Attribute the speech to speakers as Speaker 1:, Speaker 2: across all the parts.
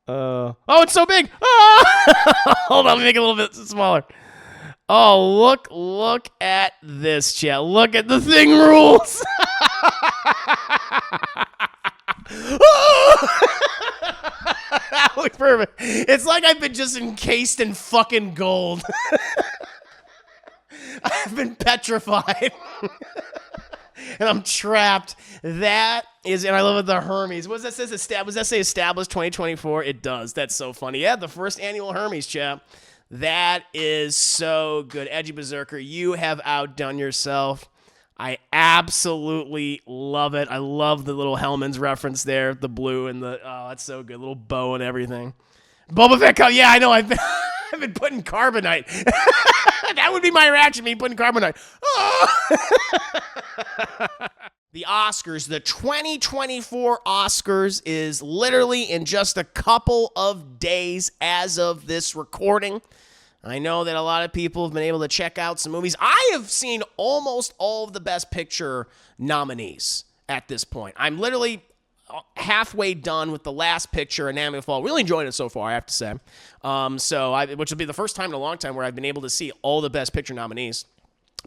Speaker 1: Oh, it's so big. Ah! Hold on, let me make it a little bit smaller. Oh, look at this, chat. Look at the thing rules. That looks perfect. It's like I've been just encased in fucking gold. I've been petrified. And I'm trapped. That is, and I love it, the Hermies. What does that say? Does that say established 2024? It does. That's so funny. Yeah, the first annual Hermies, chap. That is so good. Edgey Berzerker, you have outdone yourself. I absolutely love it. I love the little Hellman's reference there, the blue and the, oh, that's so good. Little bow and everything. Boba Fett, yeah, I know. I've been putting carbonite. That would be my reaction, me putting carbonite. Oh. The Oscars, the 2024 Oscars is literally in just a couple of days as of this recording. I know that a lot of people have been able to check out some movies. I have seen almost all of the Best Picture nominees at this point. I'm literally halfway done with The Last Picture, Anatomy of a Fall. Really enjoying it so far, I have to say. Which will be the first time in a long time where I've been able to see all the Best Picture nominees.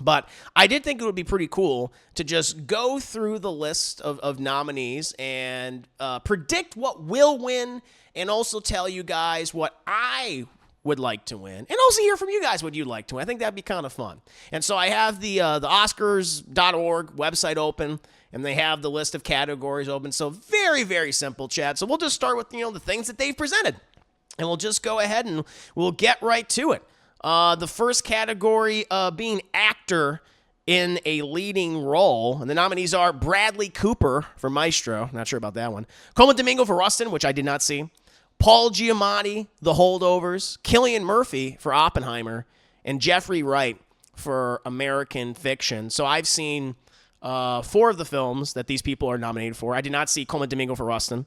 Speaker 1: But I did think it would be pretty cool to just go through the list of nominees and predict what will win, and also tell you guys what I would like to win, and also hear from you guys what you'd like to win. I think that'd be kind of fun. And so I have the Oscars.org website open, and they have the list of categories open. So very, very simple, chat. So we'll just start with, the things that they've presented, and we'll just go ahead and we'll get right to it. The first category being actor in a leading role, and the nominees are Bradley Cooper for Maestro, not sure about that one, Coleman Domingo for Rustin, which I did not see, Paul Giamatti, The Holdovers, Cillian Murphy for Oppenheimer, and Jeffrey Wright for American Fiction. So I've seen 4 of the films that these people are nominated for. I did not see Coleman Domingo for Rustin.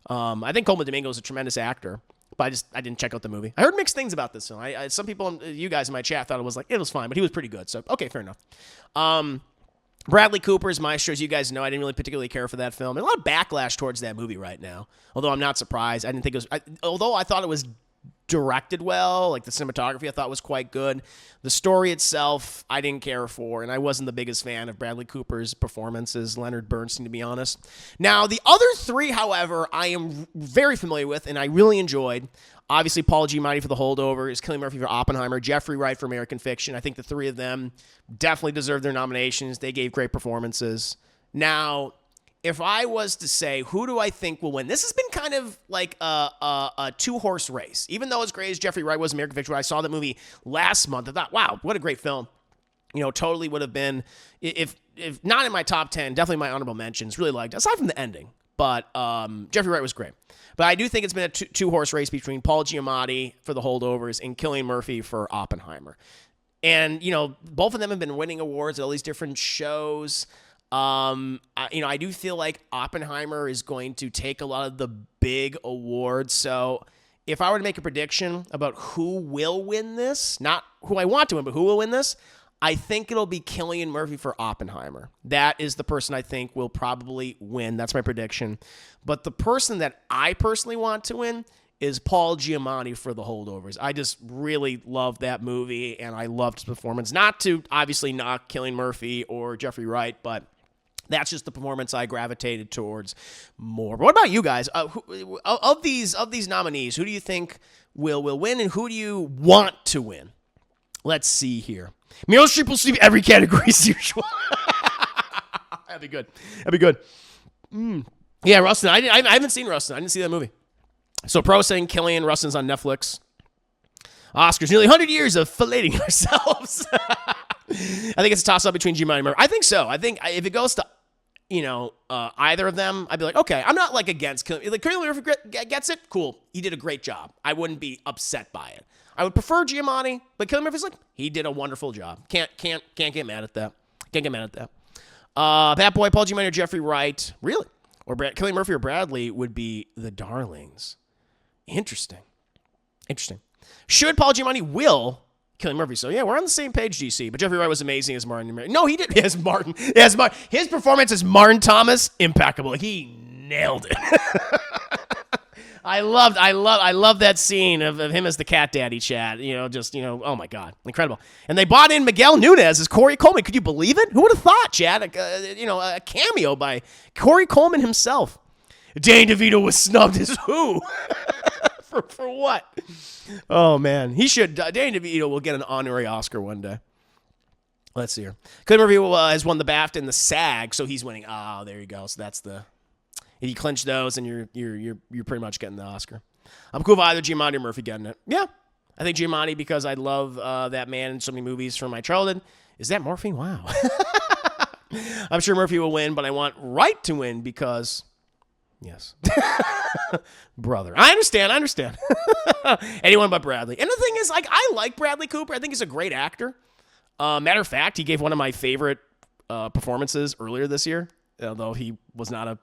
Speaker 1: I think Coleman Domingo is a tremendous actor, but I didn't check out the movie. I heard mixed things about this film. Some people, you guys in my chat, thought it was fine, but he was pretty good. So, okay, fair enough. Bradley Cooper's Maestro, as you guys know, I didn't really particularly care for that film. And a lot of backlash towards that movie right now. Although I'm not surprised. I didn't think it was, although I thought it was directed well, like the cinematography I thought was quite good. The story itself, I didn't care for, and I wasn't the biggest fan of Bradley Cooper's performance as Leonard Bernstein, to be honest. Now, the other 3, however, I am very familiar with, and I really enjoyed. Obviously, Paul Giamatti for The Holdovers, Cillian Murphy for Oppenheimer, Jeffrey Wright for American Fiction. I think the 3 of them definitely deserve their nominations. They gave great performances. Now, if I was to say, who do I think will win? This has been kind of like a 2-horse race. Even though as great as Jeffrey Wright was, American Fiction, I saw that movie last month. I thought, wow, what a great film. Totally would have been, if not in my top 10, definitely my honorable mentions. Really liked it, aside from the ending. But Jeffrey Wright was great. But I do think it's been a 2-horse race between Paul Giamatti for The Holdovers and Cillian Murphy for Oppenheimer. And, both of them have been winning awards at all these different shows. I do feel like Oppenheimer is going to take a lot of the big awards. So if I were to make a prediction about who will win this, not who I want to win, but who will win this, I think it'll be Cillian Murphy for Oppenheimer. That is the person I think will probably win. That's my prediction. But the person that I personally want to win is Paul Giamatti for The Holdovers. I just really love that movie, and I loved his performance. Not to obviously knock Cillian Murphy or Jeffrey Wright, but that's just the performance I gravitated towards more. But what about you guys? Of these nominees, who do you think will win, and who do you want to win? Let's see here. Meryl Streep will sweep every category as usual. That'd be good. Yeah, Rustin. I haven't seen Rustin. I didn't see that movie. So Pro saying Cillian, Rustin's on Netflix. Oscars, nearly 100 years of filleting ourselves. I think it's a toss-up between Giamatti and Murphy. I think so. I think if it goes to, either of them, I'd be like, okay, I'm not against Cillian. Like, Cillian Murphy gets it, cool. He did a great job. I wouldn't be upset by it. I would prefer Giamatti, but Cillian Murphy's like, he did a wonderful job. Can't get mad at that. Bad Boy, Paul Giamatti or Jeffrey Wright, really? Or Cillian Murphy or Bradley would be the darlings. Interesting. Should Paul Giamatti will Cillian Murphy? So yeah, we're on the same page, DC. But Jeffrey Wright was amazing as Martin. No, he did. Yes, Martin. Yes, Martin. His performance as Martin Thomas, impeccable. He nailed it. I love that scene of him as the cat daddy, Chad. Oh my God, incredible. And they brought in Miguel Nunez as Corey Coleman. Could you believe it? Who would have thought, Chad? A cameo by Corey Coleman himself. Danny DeVito was snubbed as who? for what? Oh man, he should. Danny DeVito will get an honorary Oscar one day. Let's see here. Clinton Review has won the BAFTA and the SAG, so he's winning. Oh, there you go. So that's the. If you clinch those, and you're pretty much getting the Oscar. I'm cool with either Giamatti or Murphy getting it. Yeah, I think Giamatti because I love that man in so many movies from my childhood. Is that Murphy? Wow. I'm sure Murphy will win, but I want Wright to win because, yes, brother. I understand. Anyone but Bradley. And the thing is, I like Bradley Cooper. I think he's a great actor. Matter of fact, he gave one of my favorite performances earlier this year, although he was not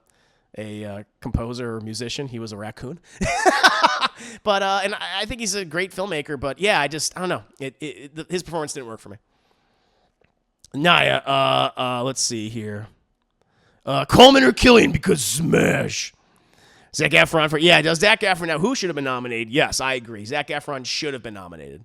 Speaker 1: a composer or musician. He was a raccoon. But and I think he's a great filmmaker. But yeah, I don't know. His performance didn't work for me. Naya, let's see here. Coleman or Killian because smash. Zac Efron does Zac Efron now? Who should have been nominated? Yes, I agree. Zac Efron should have been nominated.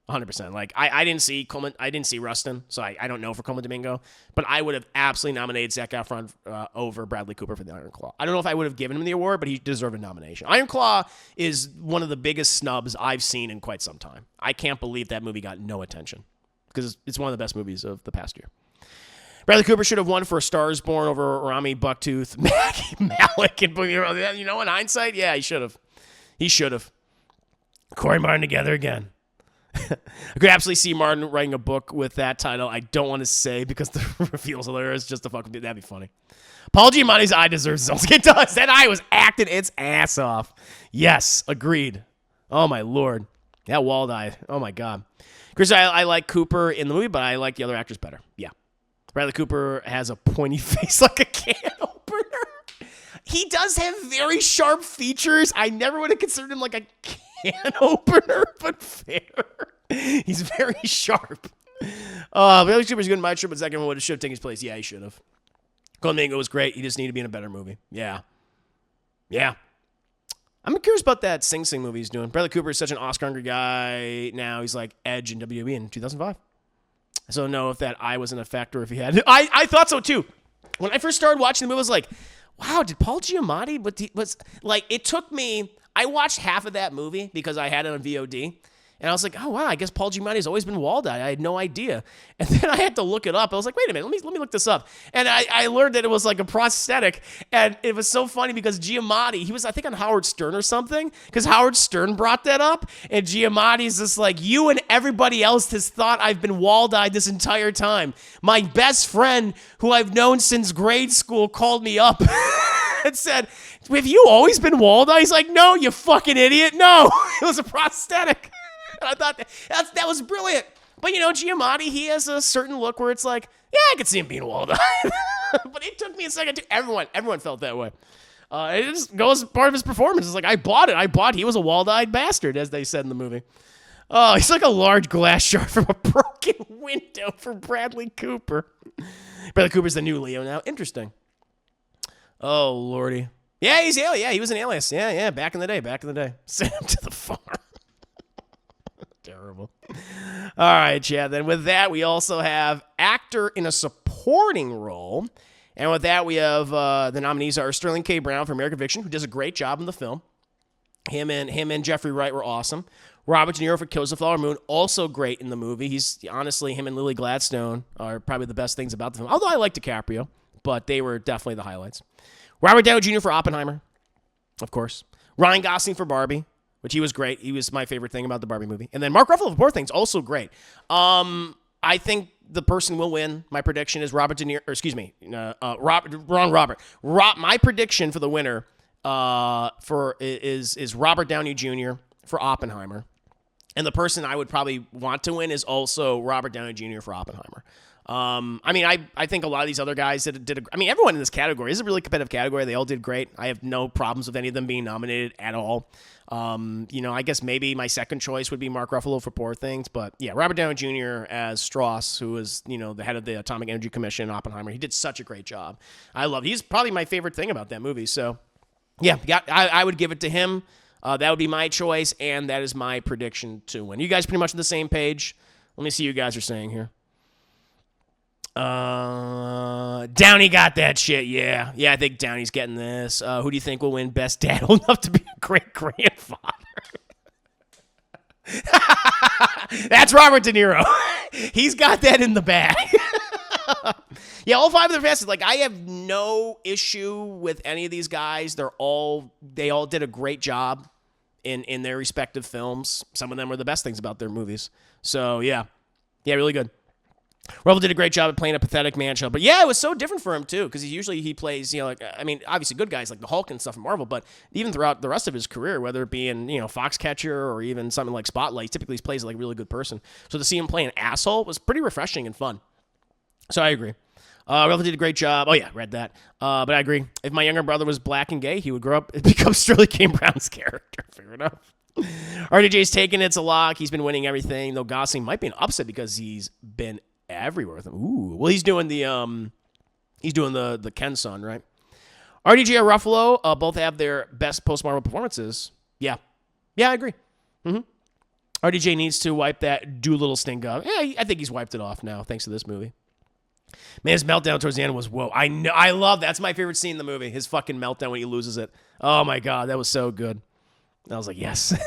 Speaker 1: 100%. Like, I didn't see Coleman. I didn't see Rustin, so I don't know for Coleman Domingo. But I would have absolutely nominated Zac Efron over Bradley Cooper for the Iron Claw. I don't know if I would have given him the award, but he deserved a nomination. Iron Claw is one of the biggest snubs I've seen in quite some time. I can't believe that movie got no attention because it's one of the best movies of the past year. Bradley Cooper should have won for A Star Is Born over Rami Bucktooth, Maggie Malik, and in hindsight, yeah, he should have. He should have. Corey Martin together again. I could absolutely see Martin writing a book with that title. I don't want to say because the reveal's hilarious. Just to fucking that'd be funny. Paul Giamatti's eye deserves his own. It does. That eye was acting its ass off. Yes, agreed. Oh my lord, that walled eye. Oh my god, Chris, I like Cooper in the movie, but I like the other actors better. Yeah, Bradley Cooper has a pointy face like a can opener. He does have very sharp features. I never would have considered him like a can opener, but fair. He's very sharp. Bradley Cooper's good in my trip, but second one should have taken his place. Yeah, he should have. Coleman Domingo was great. He just needed to be in a better movie. Yeah. I'm curious about that Sing Sing movie he's doing. Bradley Cooper is such an Oscar-hungry guy now. He's like Edge in WWE in 2005. I don't know if that eye was an effect or if he had. I thought so too. When I first started watching the movie, I was like, wow, did Paul Giamatti? It took me. I watched half of that movie because I had it on VOD. And I was like, oh, wow, I guess Paul Giamatti's always been walled-eyed. I had no idea. And then I had to look it up. I was like, wait a minute, let me look this up. And I learned that it was like a prosthetic. And it was so funny because Giamatti, he was, I think, on Howard Stern or something, because Howard Stern brought that up. And Giamatti's just like, you and everybody else has thought I've been walled-eyed this entire time. My best friend, who I've known since grade school, called me up and said, have you always been walled-eyed? He's like, no, you fucking idiot. No, it was a prosthetic. And I thought that was brilliant. But, Giamatti, he has a certain look where it's like, yeah, I could see him being walled-eyed. But it took me a second, too. Everyone felt that way. It just goes part of his performance. It's like, I bought it. He was a walled-eyed bastard, as they said in the movie. Oh, he's like a large glass shard from a broken window for Bradley Cooper. Bradley Cooper's the new Leo now. Interesting. Oh, lordy. Yeah, he's Alias. Yeah, he was an Alias. Yeah, back in the day. Send him to the farm. Terrible. All right, Chad. Then with that, we also have actor in a supporting role. And with that, we have the nominees are Sterling K. Brown for American Fiction, who does a great job in the film. Him and Jeffrey Wright were awesome. Robert De Niro for Kills the Flower Moon, also great in the movie. He's honestly, him and Lily Gladstone are probably the best things about the film. Although I like DiCaprio, but they were definitely the highlights. Robert Downey Jr. for Oppenheimer, of course. Ryan Gosling for Barbie, which he was great. He was my favorite thing about the Barbie movie. And then Mark Ruffalo for Poor Things, also great. I think the person will win. My prediction is Robert De Niro, or excuse me, Robert. My prediction for the winner is Robert Downey Jr. for Oppenheimer. And the person I would probably want to win is also Robert Downey Jr. for Oppenheimer. I think a lot of these other guys everyone in this category, this is a really competitive category. They all did great. I have no problems with any of them being nominated at all. I guess maybe my second choice would be Mark Ruffalo for Poor Things, but yeah, Robert Downey Jr. as Strauss, who is, the head of the Atomic Energy Commission, Oppenheimer. He did such a great job. He's probably my favorite thing about that movie. So Yeah, I would give it to him. That would be my choice, and that is my prediction to win. You guys pretty much on the same page. Let me see what you guys are saying here. Downey got that shit, yeah. Yeah, I think Downey's getting this. Who do you think will win Best Dad Old Enough to Be a Great-Grandfather? That's Robert De Niro. He's got that in the bag. Yeah, all five of the fastest. Like, I have no issue with any of these guys. They all did a great job in their respective films. Some of them were the best things about their movies. So, yeah, really good. Ruffalo did a great job at playing a pathetic man child. But yeah, it was so different for him too, because he plays, like, I mean, obviously good guys like the Hulk and stuff in Marvel, but even throughout the rest of his career, whether it be in, Foxcatcher or even something like Spotlight, he typically plays like a really good person. So to see him play an asshole was pretty refreshing and fun. So I agree. Ruffalo did a great job. Oh yeah, read that. But I agree. If my younger brother was black and gay, he would grow up and become Sterling K. Brown's character. Fair enough. RDJ's taking it's a lock. He's been winning everything, though Gosling might be an upset because he's been everywhere with him. Ooh, well, he's doing the Ken son, right? RDJ or Ruffalo both have their best post-Marvel performances. Yeah, I agree. RDJ needs to wipe that Doolittle stink off. Yeah, I think he's wiped it off now, thanks to this movie. Man, his meltdown towards the end was whoa. I know, I love that's my favorite scene in the movie. His fucking meltdown when he loses it. Oh my god, that was so good. I was like, yes.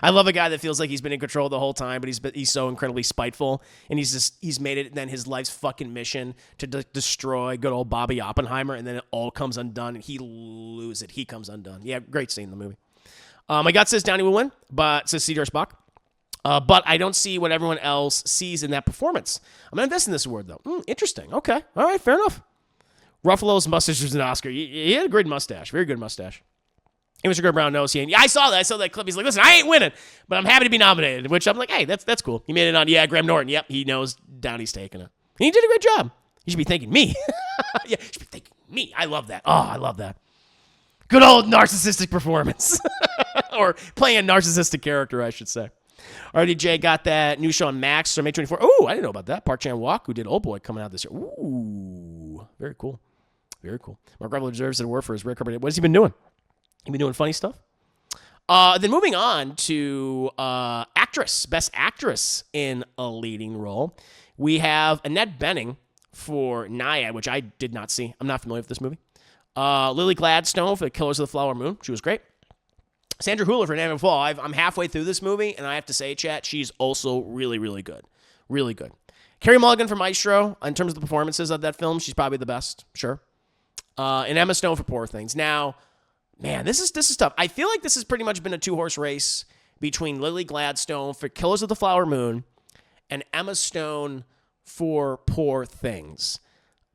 Speaker 1: I love a guy that feels like he's been in control the whole time, but he's so incredibly spiteful, and he's made it then his life's fucking mission to destroy good old Bobby Oppenheimer, and then it all comes undone, and he loses it. He comes undone. Yeah, great scene in the movie. My gut says Downey will win, but says Cedar Spock. But I don't see what everyone else sees in that performance. I'm going to invest in this award, though. Interesting. Okay. All right, fair enough. Ruffalo's mustache was an Oscar. He had a great mustache. Very good mustache. And Mr. Brown knows he ain't. Yeah, I saw that. I saw that clip. He's like, listen, I ain't winning, but I'm happy to be nominated, which I'm like, hey, that's cool. He made it on, Graham Norton. Yep, he knows Downey's taking it. And he did a great job. He should be thanking me. Yeah, he should be thanking me. I love that. Oh, I love that. Good old narcissistic performance. Or playing a narcissistic character, I should say. RDJ got that new show on Max from May 24. Oh, I didn't know about that. Park Chan-wook, who did Old Boy, coming out this year. Ooh, very cool. Very cool. Mark Ruffalo deserves an award for his rare carpet. What has he been doing? He been doing funny stuff. Then moving on to actress, best actress in a leading role. We have Annette Bening for Naiad, which I did not see. I'm not familiar with this movie. Lily Gladstone for The Killers of the Flower Moon. She was great. Sandra Hüller for Niagara Falls. I'm halfway through this movie, and I have to say, chat, she's also really, really good. Really good. Carey Mulligan for Maestro. In terms of the performances of that film, she's probably the best. Sure. And Emma Stone for Poor Things. Now, man, this is tough. I feel like this has pretty much been a two-horse race between Lily Gladstone for Killers of the Flower Moon and Emma Stone for Poor Things.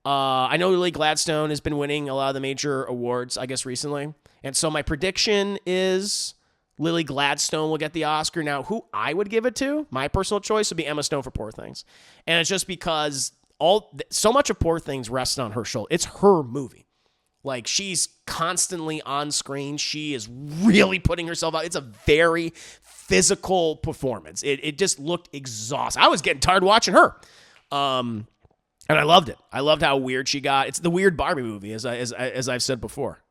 Speaker 1: I know Lily Gladstone has been winning a lot of the major awards, I guess, recently. And so my prediction is Lily Gladstone will get the Oscar. Now, who I would give it to, my personal choice, would be Emma Stone for Poor Things. And it's just because so much of Poor Things rests on her shoulder. It's her movie. Like, she's constantly on screen. She is really putting herself out. It's a very physical performance. It just looked exhausting. I was getting tired watching her. And I loved it. I loved how weird she got. It's the weird Barbie movie, as I've said before.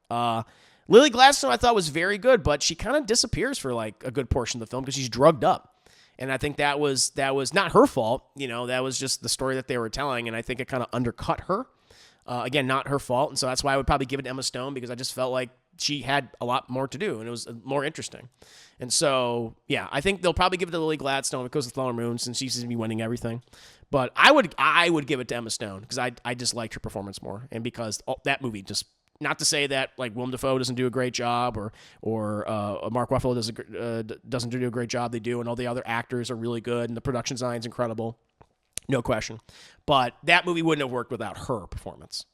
Speaker 1: Lily Gladstone I thought was very good, but she kind of disappears for like a good portion of the film because she's drugged up. And I think that was not her fault. That was just the story that they were telling, and I think it kind of undercut her. Again, not her fault, and so that's why I would probably give it to Emma Stone, because I just felt like she had a lot more to do, and it was more interesting. And so, yeah, I think they'll probably give it to Lily Gladstone because of Flower Moon, since she seems to be winning everything. But I would give it to Emma Stone because I just liked her performance more, and because that movie just. Not to say that like Willem Dafoe doesn't do a great job or Mark Ruffalo doesn't do a great job. They do, and all the other actors are really good, and the production design's incredible, no question. But that movie wouldn't have worked without her performance.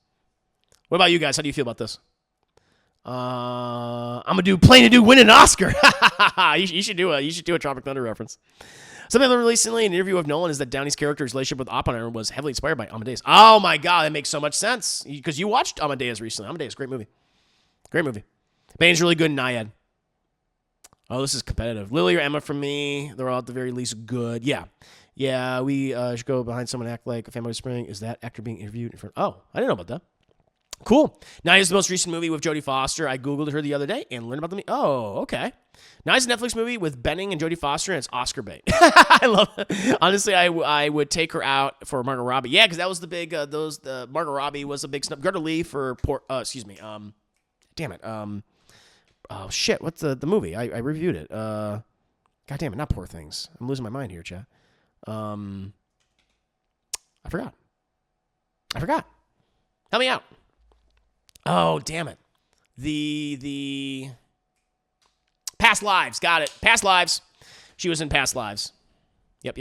Speaker 1: What about you guys? How do you feel about this? I'm a dude playing a dude winning an Oscar. you should do a Tropic Thunder reference. Something I learned recently in an interview with Nolan is that Downey's character's relationship with Oppenheimer was heavily inspired by Amadeus. Oh my god, that makes so much sense. Because you watched Amadeus recently. Amadeus, great movie. Great movie. Bane's really good in Naiad. Oh, this is competitive. Lily or Emma for me. They're all at the very least good. Yeah. Yeah, we should go behind someone and act like a family spring. Is that actor being interviewed in front? Oh, I didn't know about that. Cool. Nia's the most recent movie with Jodie Foster. I Googled her the other day and learned about the movie. Oh, okay. Nice Netflix movie with Benning and Jodie Foster, and it's Oscar bait. I love it. Honestly, I would take her out for Margot Robbie. Yeah, because that was the big, Margot Robbie was a big snub. Greta Lee for, damn it. Oh, shit, what's the movie? I reviewed it. God damn it, not Poor Things. I'm losing my mind here, chat. I forgot. Help me out. Oh, damn it. The Past Lives. Got it. Past Lives. She was in Past Lives. Yep.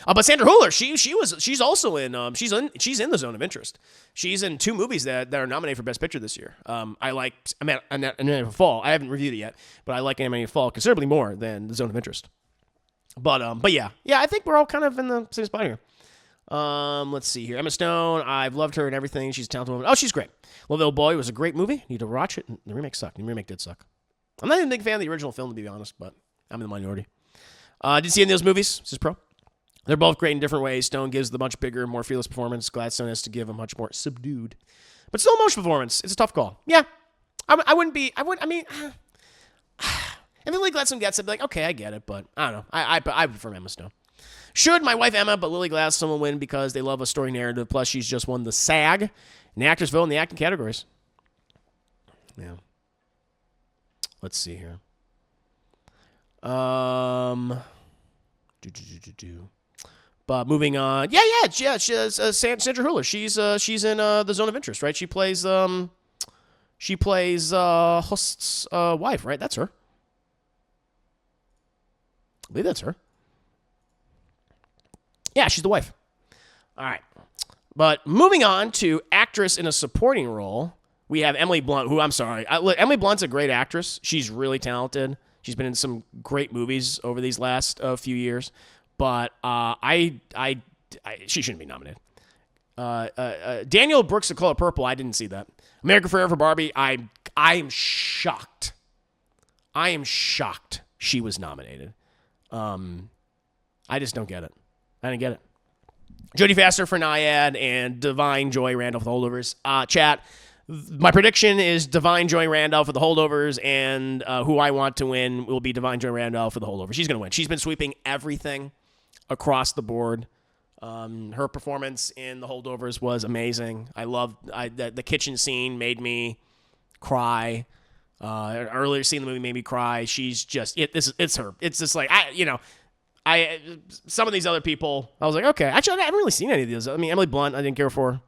Speaker 1: But Sandra Hüller, she's also in she's in the Zone of Interest. She's in 2 movies that are nominated for Best Picture this year. I like Animated Fall. I haven't reviewed it yet, but I like Animated Fall considerably more than the Zone of Interest. But yeah, I think we're all kind of in the same spot here. Let's see here. Emma Stone, I've loved her and everything. She's a talented woman. Oh, she's great. Little Boy was a great movie. Need to watch it. The remake sucked. The remake did suck. I'm not even a big fan of the original film, to be honest, but I'm in the minority. Did you see any of those movies? This is pro. They're both great in different ways. Stone gives the much bigger, more fearless performance. Gladstone has to give a much more subdued, but still emotional performance. It's a tough call. Yeah, I mean, if Lily Gladstone gets it, I'd be like, okay, I get it, but I don't know. I prefer Emma Stone. Should my wife Emma, but Lily Gladstone will win because they love a story narrative. Plus, she's just won the SAG and the Actors vote in the acting categories. Yeah. Let's see here. But moving on. Yeah. She's Sandra Hüller. She's in the Zone of Interest, right? She plays Host's wife, right? That's her. I believe that's her. Yeah, she's the wife. All right. But moving on to actress in a supporting role, we have Emily Blunt, who Emily Blunt's a great actress. She's really talented. She's been in some great movies over these last few years. But she shouldn't be nominated. Daniel Brooks, The Color Purple, I didn't see that. America Ferrera for Barbie, I am shocked. I am shocked she was nominated. I just don't get it. I didn't get it. Jodie Foster for Naiad and Divine Joy Randolph for the Holdovers. Chat, my prediction is Divine Joy Randolph for the Holdovers, and who I want to win will be Divine Joy Randolph for the Holdovers. She's going to win. She's been sweeping everything across the board. Her performance in the Holdovers was amazing. I loved the kitchen scene made me cry. Earlier scene in the movie made me cry. She's just it's her. It's just like some of these other people, I was like, okay. Actually, I haven't really seen any of these. I mean, Emily Blunt, I didn't care for.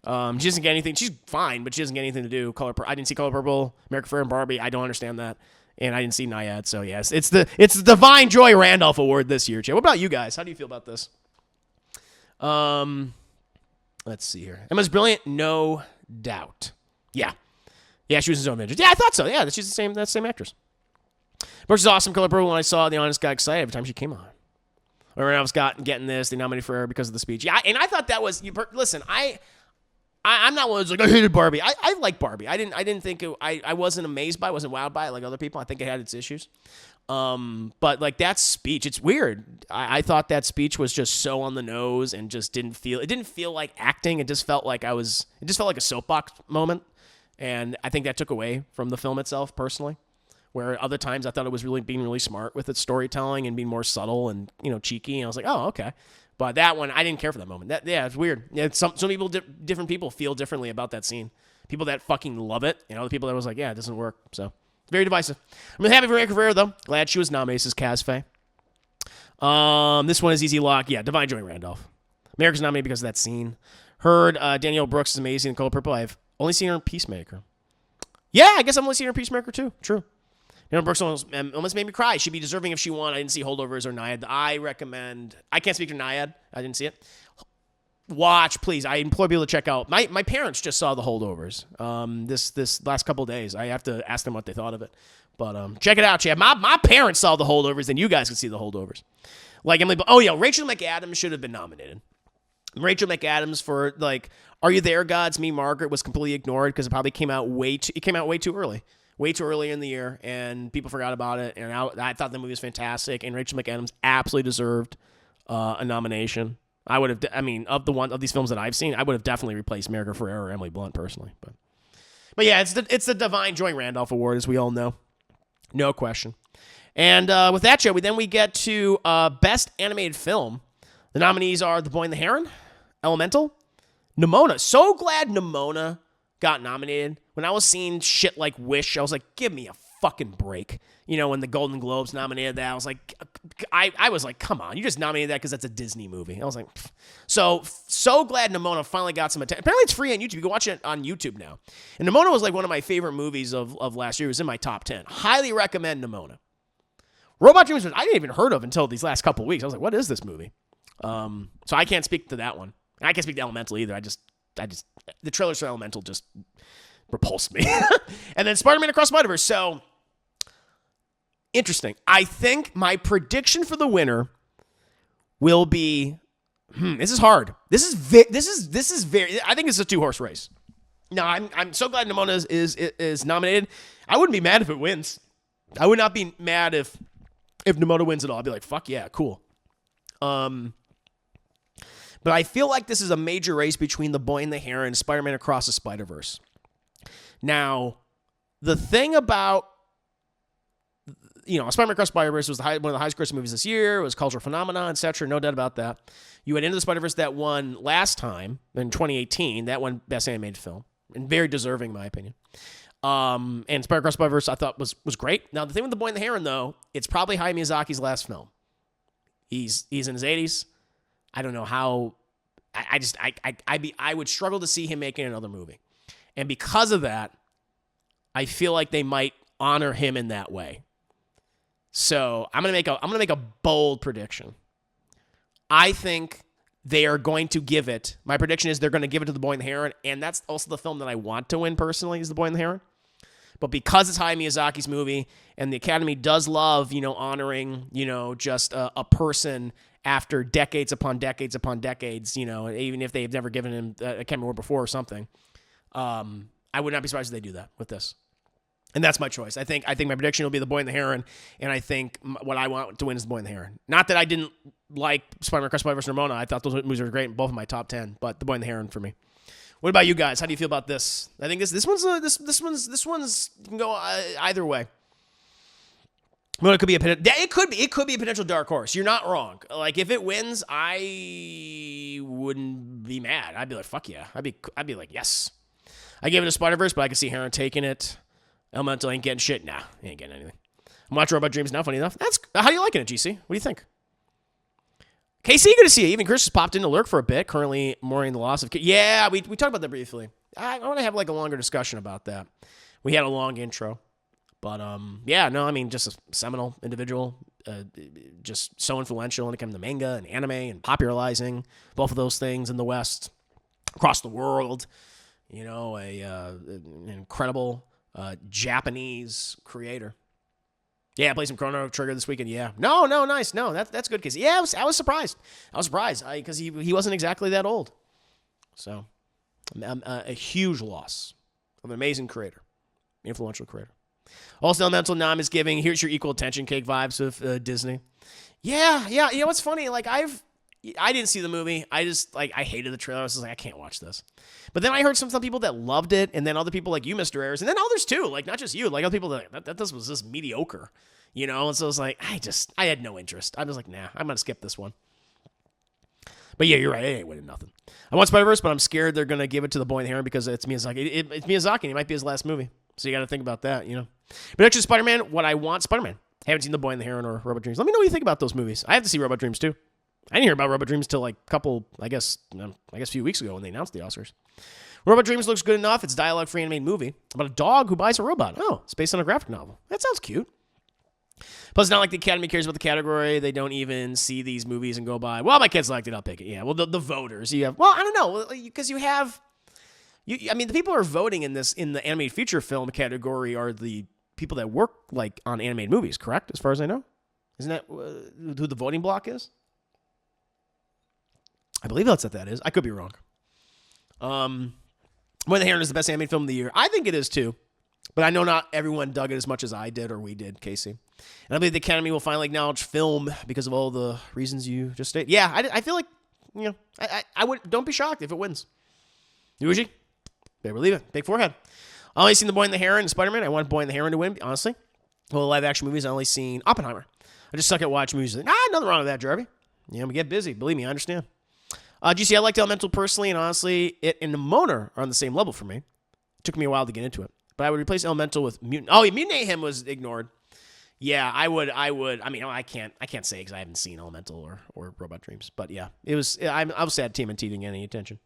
Speaker 1: She doesn't get anything. She's fine, but she doesn't get anything to do. I didn't see Color Purple, America Ferrera and Barbie. I don't understand that. And I didn't see Naiad. So, yes, it's the Divine Joy Randolph Award this year, Jay. What about you guys? How do you feel about this? Let's see here. Emma's brilliant, no doubt. Yeah, she was in Zone of Interest. Yeah, I thought so. Yeah, she's that same actress. Brooks is awesome. Color Purple, when I saw it, the honest got excited every time she came on. Or I was getting this, they nominated for her because of the speech. Yeah, and I thought that was, listen, I'm not one who's like, I hated Barbie. I like Barbie. I didn't think I wasn't amazed by it, I wasn't wowed by it like other people. I think it had its issues. But like that speech, it's weird. I thought that speech was just so on the nose and just didn't feel like acting. It just felt like it just felt like a soapbox moment. And I think that took away from the film itself personally. Where other times I thought it was really being really smart with its storytelling and being more subtle and, cheeky. And I was like, oh, okay. But that one, I didn't care for that moment. It's weird. Yeah, some people, different people feel differently about that scene. People that fucking love it, other people that was like, yeah, it doesn't work. So, it's very divisive. I'm really happy for America Ferrera, though. Glad she was nominated, says Kaz Faye. This one is easy lock. Yeah, Divine Joy Randolph. America's nominated because of that scene. Heard Danielle Brooks is amazing in Color Purple. I've only seen her in Peacemaker. Yeah, I guess I've only seen her in Peacemaker, too. True. Brooks almost made me cry. She'd be deserving if she won. I didn't see Holdovers or Naiad. I can't speak to Naiad. I didn't see it. Watch, please. I implore people to check out. My parents just saw the Holdovers this last couple of days. I have to ask them what they thought of it. But check it out, Chad. My parents saw the Holdovers, and you guys can see the Holdovers. Like Emily. Oh, yeah. Rachel McAdams should have been nominated. Rachel McAdams for, Are You There, God's Me, Margaret was completely ignored because it probably came out way too early. Way too early in the year, and people forgot about it. And I thought the movie was fantastic, and Rachel McAdams absolutely deserved a nomination. I would have. I mean, of these films that I've seen, I would have definitely replaced America Ferrera or Emily Blunt personally. But yeah, it's the Divine Joy Randolph Award, as we all know, no question. And with that, Joe, we get to Best Animated Film. The nominees are The Boy and the Heron, Elemental, Nimona. So glad Nimona got nominated. When I was seeing shit like Wish, I was like, give me a fucking break. You know, when the Golden Globes nominated that, I was like, I was like, come on, you just nominated that because that's a Disney movie. I was like, pfft. So glad Nimona finally got some attention. Apparently it's free on YouTube. You can watch it on YouTube now. And Nimona was like one of my favorite movies of last year. It was in my top 10. Highly recommend Nimona. Robot Dreams, I didn't even heard of until these last couple of weeks. I was like, what is this movie? So I can't speak to that one. And I can't speak to Elemental either. I just the trailers for Elemental just repulsed me. And then Spider-Man Across the Spider-Verse. So interesting. I think my prediction for the winner will be. This is hard. This is very. I think it's a 2-horse race. No, I'm so glad Nimona is nominated. I wouldn't be mad if it wins. I would not be mad if Nimona wins it all. I'd be like, fuck yeah, cool. But I feel like this is a major race between The Boy and the Heron and Spider-Man Across the Spider-Verse. Now, the thing about, Spider-Man Across the Spider-Verse was one of the highest grossing movies this year. It was a cultural phenomenon, etc. No doubt about that. You had Into the Spider-Verse that won last time in 2018. That won Best Animated Film. And very deserving, in my opinion. And Spider-Man Across the Spider-Verse I thought was great. Now, the thing with The Boy and the Heron, though, it's probably Hayao Miyazaki's last film. He's in his 80s. I don't know how. I would struggle to see him making another movie, and because of that, I feel like they might honor him in that way. So I'm gonna make a bold prediction. I think they are going to give it. My prediction is they're going to give it to The Boy and the Heron, and that's also the film that I want to win personally is The Boy and the Heron. But because it's Hayao Miyazaki's movie, and the Academy does love, honoring, just a person after decades upon decades upon decades, even if they've never given him a Academy Award before or something, I would not be surprised if they do that with this. And that's my choice. I think my prediction will be The Boy and the Heron, and I think what I want to win is The Boy and the Heron. Not that I didn't like Spider-Man Across the Spider-Verse and Nimona. I thought those movies were great, and both of my top 10, but The Boy and the Heron for me. What about you guys? How do you feel about this? I think this one's can go either way. Well, it could be a potential dark horse. You're not wrong. Like if it wins, I wouldn't be mad. I'd be like, fuck yeah. I'd be like, yes. I gave it a Spider-Verse, but I could see Heron taking it. Elemental ain't getting shit. Nah, he ain't getting anything. I'm watching Robot Dreams now. Funny enough. How do you liking it, GC? What do you think? KC, good to see you. Even Chris has popped in to lurk for a bit. Currently mourning the loss of. Yeah, we talked about that briefly. I want to have like a longer discussion about that. We had a long intro, but just a seminal individual, just so influential when it came to manga and anime and popularizing both of those things in the West, across the world. An incredible Japanese creator. Yeah, I played some Chrono Trigger this weekend. Yeah. No, nice. No, that's good. Cause yeah, I was surprised. Because he wasn't exactly that old. So, a huge loss of an amazing creator, influential creator. Also, Elemental Nam is giving here's your equal attention cake vibes of Disney. Yeah. You know what's funny? Like I didn't see the movie. I just I hated the trailer. I was just like, I can't watch this. But then I heard some people that loved it, and then other people like you, Mr. Ayers, and then others too. Like not just you, like other people that this was just mediocre, And so I was like, I had no interest. I was like, nah, I'm gonna skip this one. But yeah, you're right. I ain't winning nothing. I want Spider-Verse, but I'm scared they're gonna give it to The Boy and the Heron because it's Miyazaki. It's Miyazaki, and it might be his last movie. So you got to think about that, But actually, Spider-Man. What I want, Spider-Man. I haven't seen The Boy and the Heron or Robot Dreams. Let me know what you think about those movies. I have to see Robot Dreams too. I didn't hear about Robot Dreams till a few weeks ago when they announced the Oscars. Robot Dreams looks good enough. It's a dialogue-free animated movie about a dog who buys a robot. Oh, it's based on a graphic novel. That sounds cute. Plus, it's not like the Academy cares about the category. They don't even see these movies and go by, well, my kids liked it, I'll pick it. Yeah, well, the voters. I don't know, because you have... the people who are voting in the animated feature film category are the people that work, on animated movies, correct? As far as I know? Isn't that who the voting block is? I believe that's what that is. I could be wrong. When the Heron is the best animated film of the year. I think it is too. But I know not everyone dug it as much as I did or we did, Casey. And I believe the Academy will finally acknowledge film because of all the reasons you just stated. Yeah, I feel like I would, don't be shocked if it wins. Usually, better believe it. Big forehead. I only seen The Boy and the Heron and Spider-Man. I want Boy and the Heron to win, honestly. Well, live action movies, I only seen Oppenheimer. I just suck at watching movies. Nothing wrong with that, Jarvie. We get busy. Believe me, I understand. GC, I liked Elemental personally, and honestly, it and Nimona are on the same level for me. It took me a while to get into it. But I would replace Elemental with Mutant. Oh, Mutant Mayhem was ignored. Yeah, I would. I mean, I can't say because I haven't seen Elemental or Robot Dreams. But yeah, it was. I was sad TMNT didn't get any attention.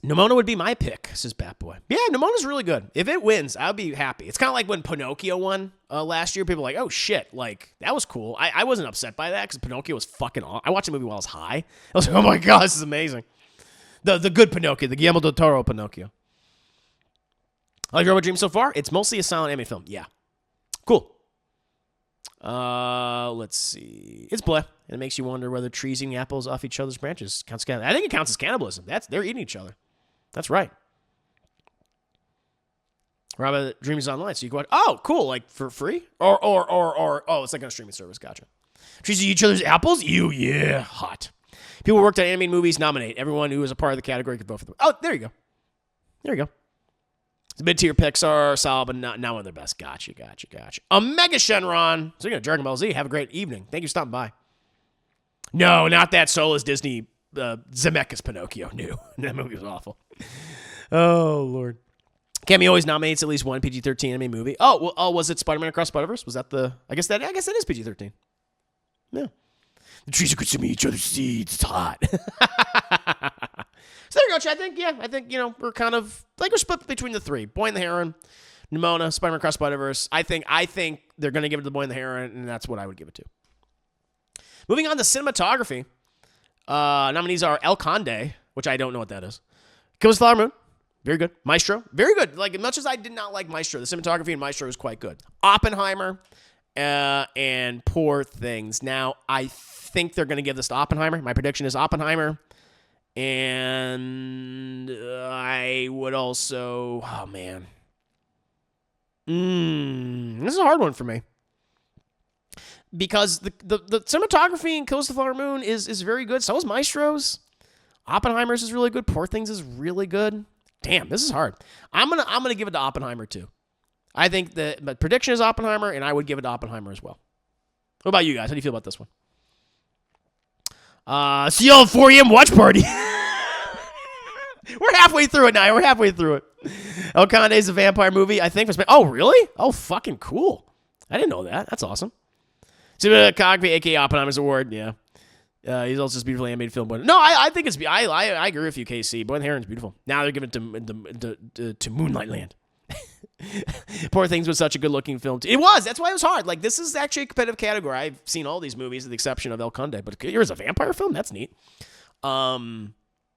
Speaker 1: Nimona would be my pick, says Batboy. Yeah, Nimona's really good. If it wins, I'll be happy. It's kind of like when Pinocchio won last year. People were like, oh, shit. Like, that was cool. I wasn't upset by that because Pinocchio was fucking awesome. I watched the movie while I was high. I was like, oh, my God, this is amazing. The good Pinocchio, the Guillermo del Toro Pinocchio. I like Robot Dream so far. It's mostly a silent animated film. Yeah. Cool. Let's see. It's bleh. And it makes you wonder whether trees eating apples off each other's branches counts. I think it counts as cannibalism. They're eating each other. That's right. Robot Dream is online, so you can watch. Oh, cool! Like for free, or oh, it's like on a streaming service. Gotcha. Trees eat each other's apples. Yeah, hot. People who worked on animated movies nominate. Everyone who was a part of the category could vote for them. Oh, there you go. There you go. It's mid-tier Pixar, solid, but not one of their best. Gotcha. Omega Shenron. So you're gonna Dragon Ball Z. Have a great evening. Thank you for stopping by. No, not that soulless Disney Zemeckis Pinocchio. No, that movie was awful. Oh Lord. Cammy always nominates at least one PG-13 anime movie. Oh, was it Spider-Man Across Spider-Verse? Was that the? I guess that is PG-13. Yeah. The trees are consuming each other's seeds. It's hot. So there you go, Chad. I think we're kind of like we're split between the three: Boy and the Heron, Nimona, Spider-Man Across Spider-Verse. I think they're going to give it to the Boy and the Heron, and that's what I would give it to. Moving on to cinematography. Nominees are El Conde, which I don't know what that is. Kills the Flower Moon, very good. Maestro, very good. Like, as much as I did not like Maestro, the cinematography in Maestro is quite good. Oppenheimer, and Poor Things. Now, I think they're going to give this to Oppenheimer. My prediction is Oppenheimer. And I would also... Oh, man. This is a hard one for me. Because the cinematography in Kills the Flower Moon is very good. So is Maestro's. Oppenheimer's is really good. Poor Things is really good. Damn, this is hard. I'm gonna give it to Oppenheimer too. I think my prediction is Oppenheimer, and I would give it to Oppenheimer as well. What about you guys? How do you feel about this one? See y'all at 4 a.m. watch party. We're halfway through it now. El Conde is a vampire movie, I think. Oh, really? Oh, fucking cool. I didn't know that. That's awesome. Cinematography, a.k.a. Oppenheimer's Award, yeah. He's also just beautifully animated film. But no, I think it's... I agree with you, KC. Boy and the Heron's beautiful. Now they're giving it to Moonlight Land. Poor Things was such a good-looking film. It was. That's why it was hard. Like, this is actually a competitive category. I've seen all these movies with the exception of El Conde. But here's a vampire film? That's neat.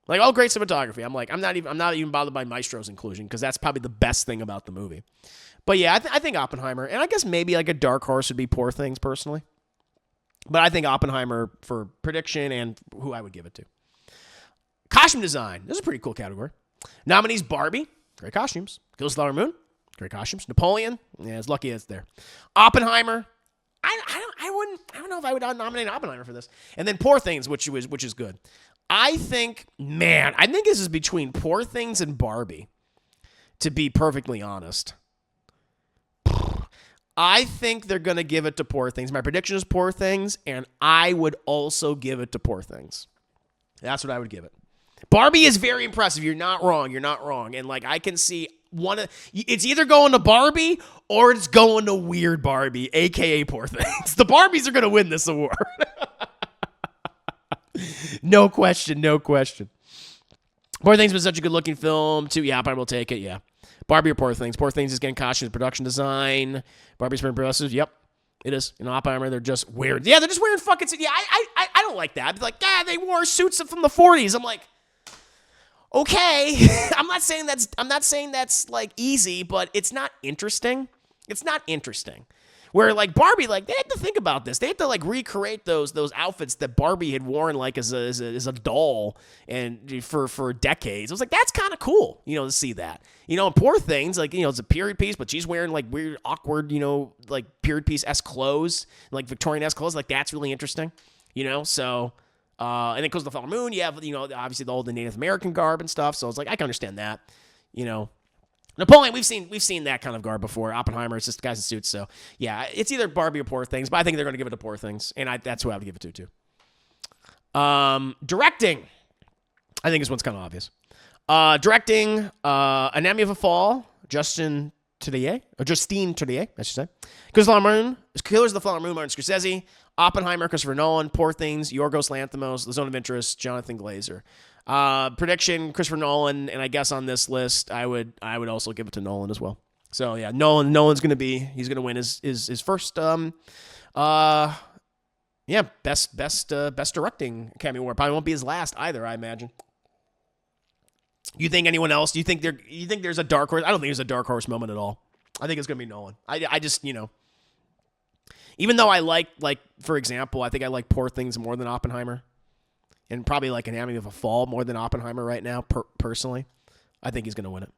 Speaker 1: Like, all great cinematography. I'm like, I'm not even bothered by Maestro's inclusion because that's probably the best thing about the movie. But yeah, I think Oppenheimer, and I guess maybe like a dark horse would be Poor Things personally. But I think Oppenheimer for prediction and who I would give it to. Costume design. This is a pretty cool category. Nominees: Barbie, great costumes. Kills the Flower Moon, great costumes. Napoleon, yeah, it's lucky it's there. Oppenheimer. I don't know if I would nominate Oppenheimer for this. And then Poor Things, which is good. I think this is between Poor Things and Barbie, to be perfectly honest. I think they're going to give it to Poor Things. My prediction is Poor Things, and I would also give it to Poor Things. That's what I would give it. Barbie is very impressive. You're not wrong. And like I can see it's either going to Barbie or it's going to Weird Barbie, a.k.a. Poor Things. The Barbies are going to win this award. No question. Poor Things was such a good-looking film, too. Yeah, I will take it, yeah. Barbie or Poor Things? Poor Things is getting costumes, production design. Barbie's pretty impressive. Yep, it is. In Oppenheimer, they're just weird. Yeah, they're just wearing fucking... Yeah, I don't like that. I'd be like, they wore suits from the 40s. I'm like, okay. I'm not saying that's like easy, but it's not interesting. Where like Barbie, like they had to think about this. They had to like recreate those outfits that Barbie had worn like as a doll and for decades. I was like, that's kind of cool, to see that. And Poor Things, like it's a period piece, but she's wearing like weird, awkward, like period piece-esque clothes, like Victorian-esque clothes. Like that's really interesting, So And then Because of the Flower Moon, you have, obviously the old Native American garb and stuff. So it's like, I can understand that. Napoleon, we've seen that kind of garb before. Oppenheimer, it's just guys in suits. So yeah, it's either Barbie or Poor Things, but I think they're going to give it to Poor Things, and that's who I would give it to too. Directing, I think this one's kind of obvious. Directing, Anatomy of a Fall, Justine Triet, I should say. Killers of the Flower Moon, Martin Scorsese. Oppenheimer, Christopher Nolan. Poor Things, Yorgos Lanthimos. The Zone of Interest, Jonathan Glazer. Prediction, Christopher Nolan, and I guess on this list, I would also give it to Nolan as well. So yeah, Nolan's gonna win his first best directing Academy Award. Probably won't be his last either, I imagine. You think anyone else? Do you think there's a dark horse? I don't think there's a dark horse moment at all. I think it's gonna be Nolan. I just even though I like for example, I think I like Poor Things more than Oppenheimer. And probably like Anatomy of a Fall more than Oppenheimer right now, personally. I think he's going to win it.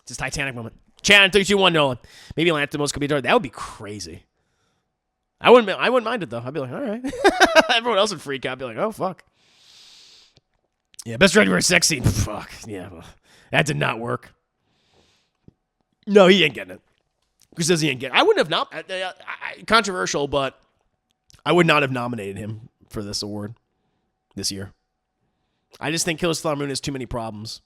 Speaker 1: It's his Titanic moment. Chan, 3, 2, 1, Nolan. Maybe Lanthimos could be dark. That would be crazy. I wouldn't mind it, though. I'd be like, all right. Everyone else would freak out. I'd be like, oh, fuck. Yeah, best director for a sex scene. Fuck. Yeah, well, that did not work. No, he ain't getting it. Who says he ain't getting it? I wouldn't have controversial, but I would not have nominated him for this award this year. I just think Killers of the Flower Moon has too many problems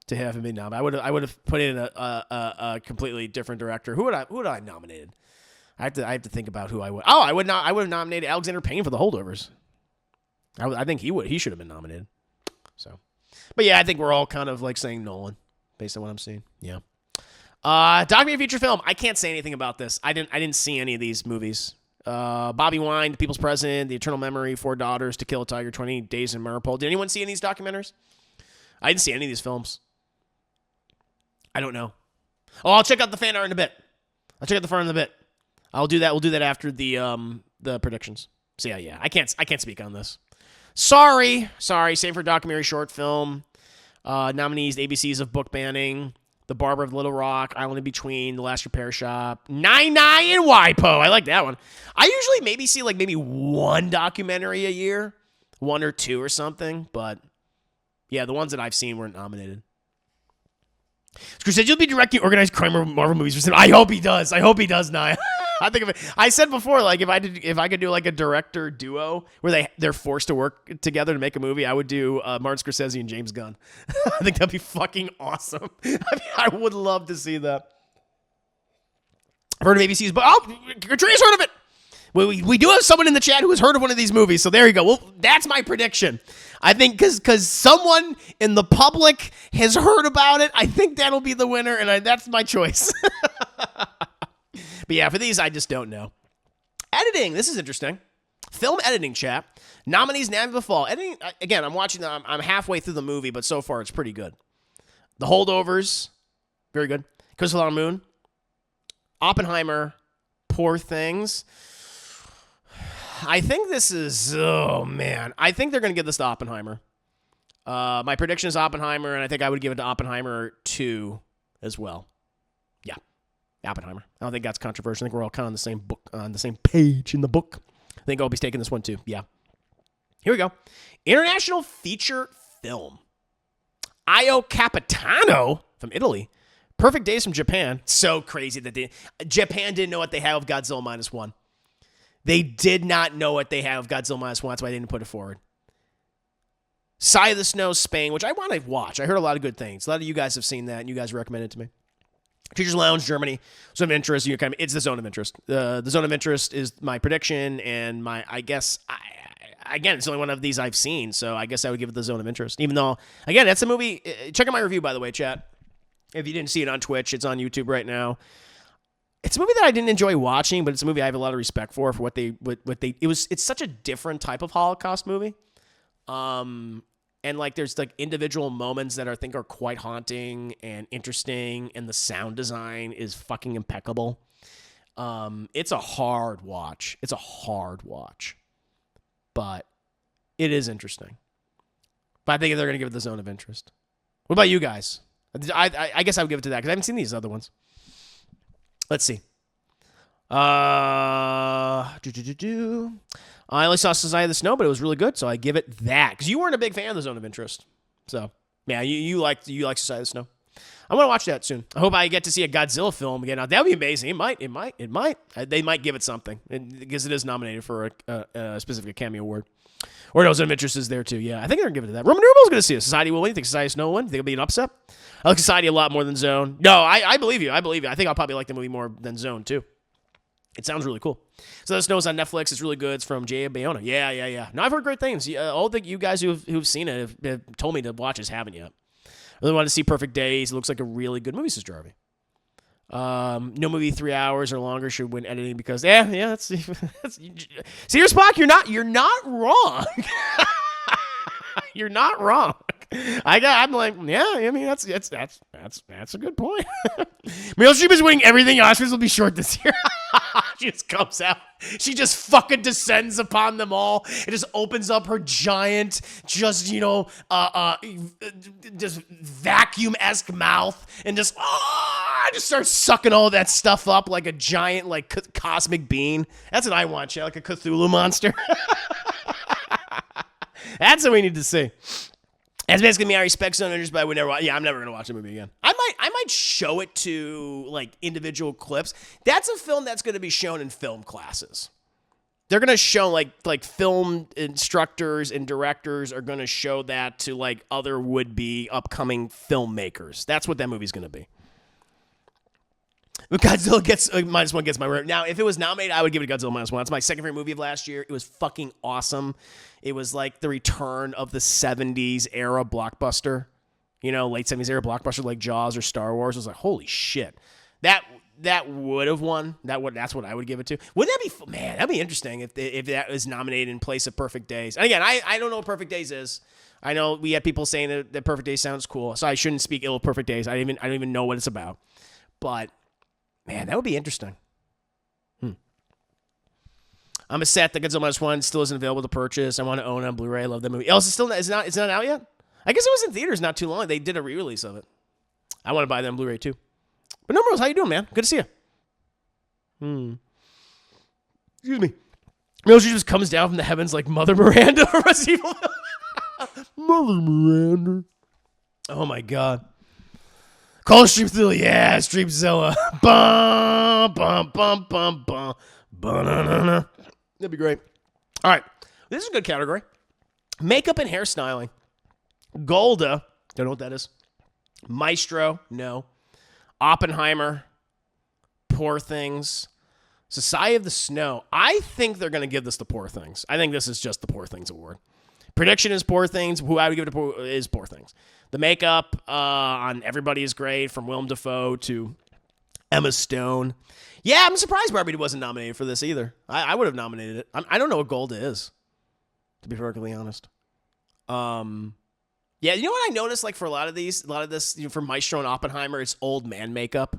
Speaker 1: to have him be nominated. I would have put in a completely different director. Who would I have nominated? I have to think about who I would. Oh, I would have nominated Alexander Payne for The Holdovers. I think he should have been nominated. So, but yeah, I think we're all kind of like saying Nolan based on what I'm seeing. Yeah. Documentary feature film. I can't say anything about this. I didn't see any of these movies. Bobby Wine, The People's President, The Eternal Memory, Four Daughters, To Kill a Tiger, 20 Days in Maripol. Did anyone see any of these documentaries? I didn't see any of these films. I don't know. Oh, I'll check out the fan art in a bit. I'll do that. We'll do that after the predictions. So yeah. I can't speak on this. Sorry. Same for documentary short film. Nominees, ABCs of book banning. The Barber of Little Rock, Island in Between, The Last Repair Shop, 9-9 and WIPO. I like that one. I usually maybe see maybe one documentary a year, one or two or something, but yeah, the ones that I've seen weren't nominated. Screw said you'll be directing organized crime or Marvel movies. I hope he does. Naya. I think of it. I said before, if I could do a director duo where they're forced to work together to make a movie, I would do Martin Scorsese and James Gunn. I think that'd be fucking awesome. I would love to see that. I've heard of ABC's, but Katrina's heard of it. We do have someone in the chat who has heard of one of these movies, so there you go. Well, that's my prediction. I think because someone in the public has heard about it, I think that'll be the winner, and that's my choice. But yeah, for these, I just don't know. Editing, this is interesting. Film editing, chat. Nominees, Anatomy of a Fall. Editing, again, I'm watching them. I'm halfway through the movie, but so far it's pretty good. The Holdovers, very good. Killers of the Flower Moon. Oppenheimer, Poor Things. I think this is, oh man. I think they're going to give this to Oppenheimer. My prediction is Oppenheimer, and I think I would give it to Oppenheimer 2 as well. Yeah, Oppenheimer. I don't think that's controversial. I think we're all kind of on the same book, on the same page in the book. I think I'll be taking this one too. Yeah. Here we go. International feature film. Io Capitano from Italy. Perfect Days from Japan. So crazy that Japan didn't know what they have of Godzilla -1. They did not know what they have of Godzilla -1. That's why they didn't put it forward. Side of the Snow, Spain, which I want to watch. I heard a lot of good things. A lot of you guys have seen that, and you guys recommended it to me. Teachers Lounge, Germany. Zone of Interest. It's the Zone of Interest. The Zone of Interest is my prediction, and again, it's the only one of these I've seen, so I guess I would give it the Zone of Interest. Even though, again, that's a movie. Check out my review, by the way, chat. If you didn't see it on Twitch, it's on YouTube right now. It's a movie that I didn't enjoy watching, but it's a movie I have a lot of respect for what they. It's such a different type of Holocaust movie. And there's individual moments that I think are quite haunting and interesting, and the sound design is fucking impeccable. It's a hard watch. But it is interesting. But I think they're going to give it the Zone of Interest. What about you guys? I guess I would give it to that because I haven't seen these other ones. Let's see. I only saw Society of the Snow, but it was really good, so I give it that. Because you weren't a big fan of the Zone of Interest. So, yeah, you like Society of the Snow. I want to watch that soon. I hope I get to see a Godzilla film again. Now, that would be amazing. It might. They might give it something, because it is nominated for a specific Academy Award. Or no, Zone of Interest is there, too. Yeah, I think they're going to give it to that. Roman numeral's going to see it. Society will win. You think Society of Snow will win? You think it'll be an upset? I like Society a lot more than Zone. No, I believe you. I think I'll probably like the movie more than Zone, too. It sounds really cool. So the Snow's on Netflix. It's really good. It's from J.A. Bayona. Yeah. No, I've heard great things. All the you guys who've seen it have told me to watch it, haven't yet. I really want to see Perfect Days. It looks like a really good movie, says Jarvie. No movie 3 hours or longer should win editing because that's see your Spock. You're not wrong. You're not wrong. I'm like, yeah, I mean, that's a good point. Meryl Streep is winning everything. Oscars will be short this year. She just comes out. She just fucking descends upon them all. It just opens up her giant, just vacuum-esque mouth and just starts sucking all that stuff up like a giant, like, cosmic bean. That's what I want, like a Cthulhu monster. That's what we need to see. That's basically me. I respect Zone of Interest, but I would never watch. Yeah, I'm never gonna watch the movie again. I might show it to like individual clips. That's a film that's gonna be shown in film classes. They're gonna show like film instructors and directors are gonna show that to like other would-be upcoming filmmakers. That's what that movie's gonna be. But Godzilla gets -1 gets my rep. Now, if it was nominated, I would give it Godzilla -1. It's my second favorite movie of last year. It was fucking awesome. It was like the return of the 70s era blockbuster. Late 70s era blockbuster like Jaws or Star Wars. It was like, holy shit. That would have won. That's what I would give it to. Wouldn't that be, man, that'd be interesting if that was nominated in place of Perfect Days. And again, I don't know what Perfect Days is. I know we had people saying that Perfect Days sounds cool, so I shouldn't speak ill of Perfect Days. I don't even know what it's about. But man, that would be interesting. I'm upset that Godzilla -1 still isn't available to purchase. I want to own it on Blu-ray. I love that movie. Else, it's not out yet? I guess it was in theaters not too long. They did a re-release of it. I want to buy that on Blu-ray too. But no, Rose, how you doing, man? Good to see you. Excuse me. Rose just comes down from the heavens like Mother Miranda from Resident Evil. Mother Miranda. Oh my God. Call Streepzilla. Yeah, Streepzilla. Bum, bum, bum, bum, bum. Ba-na-na-na. That'd be great. All right. This is a good category. Makeup and hairstyling. Golda. Don't know what that is. Maestro. No. Oppenheimer. Poor Things. Society of the Snow. I think they're going to give this to Poor Things. I think this is just the Poor Things award. Prediction is Poor Things. Who I would give it to is Poor Things. The makeup on everybody is great, from Willem Dafoe to Emma Stone. Yeah, I'm surprised Barbie wasn't nominated for this either. I would have nominated it. I don't know what Golda is, to be perfectly honest. Yeah, you know what I noticed? Like for a lot of this, for Maestro and Oppenheimer, it's old man makeup,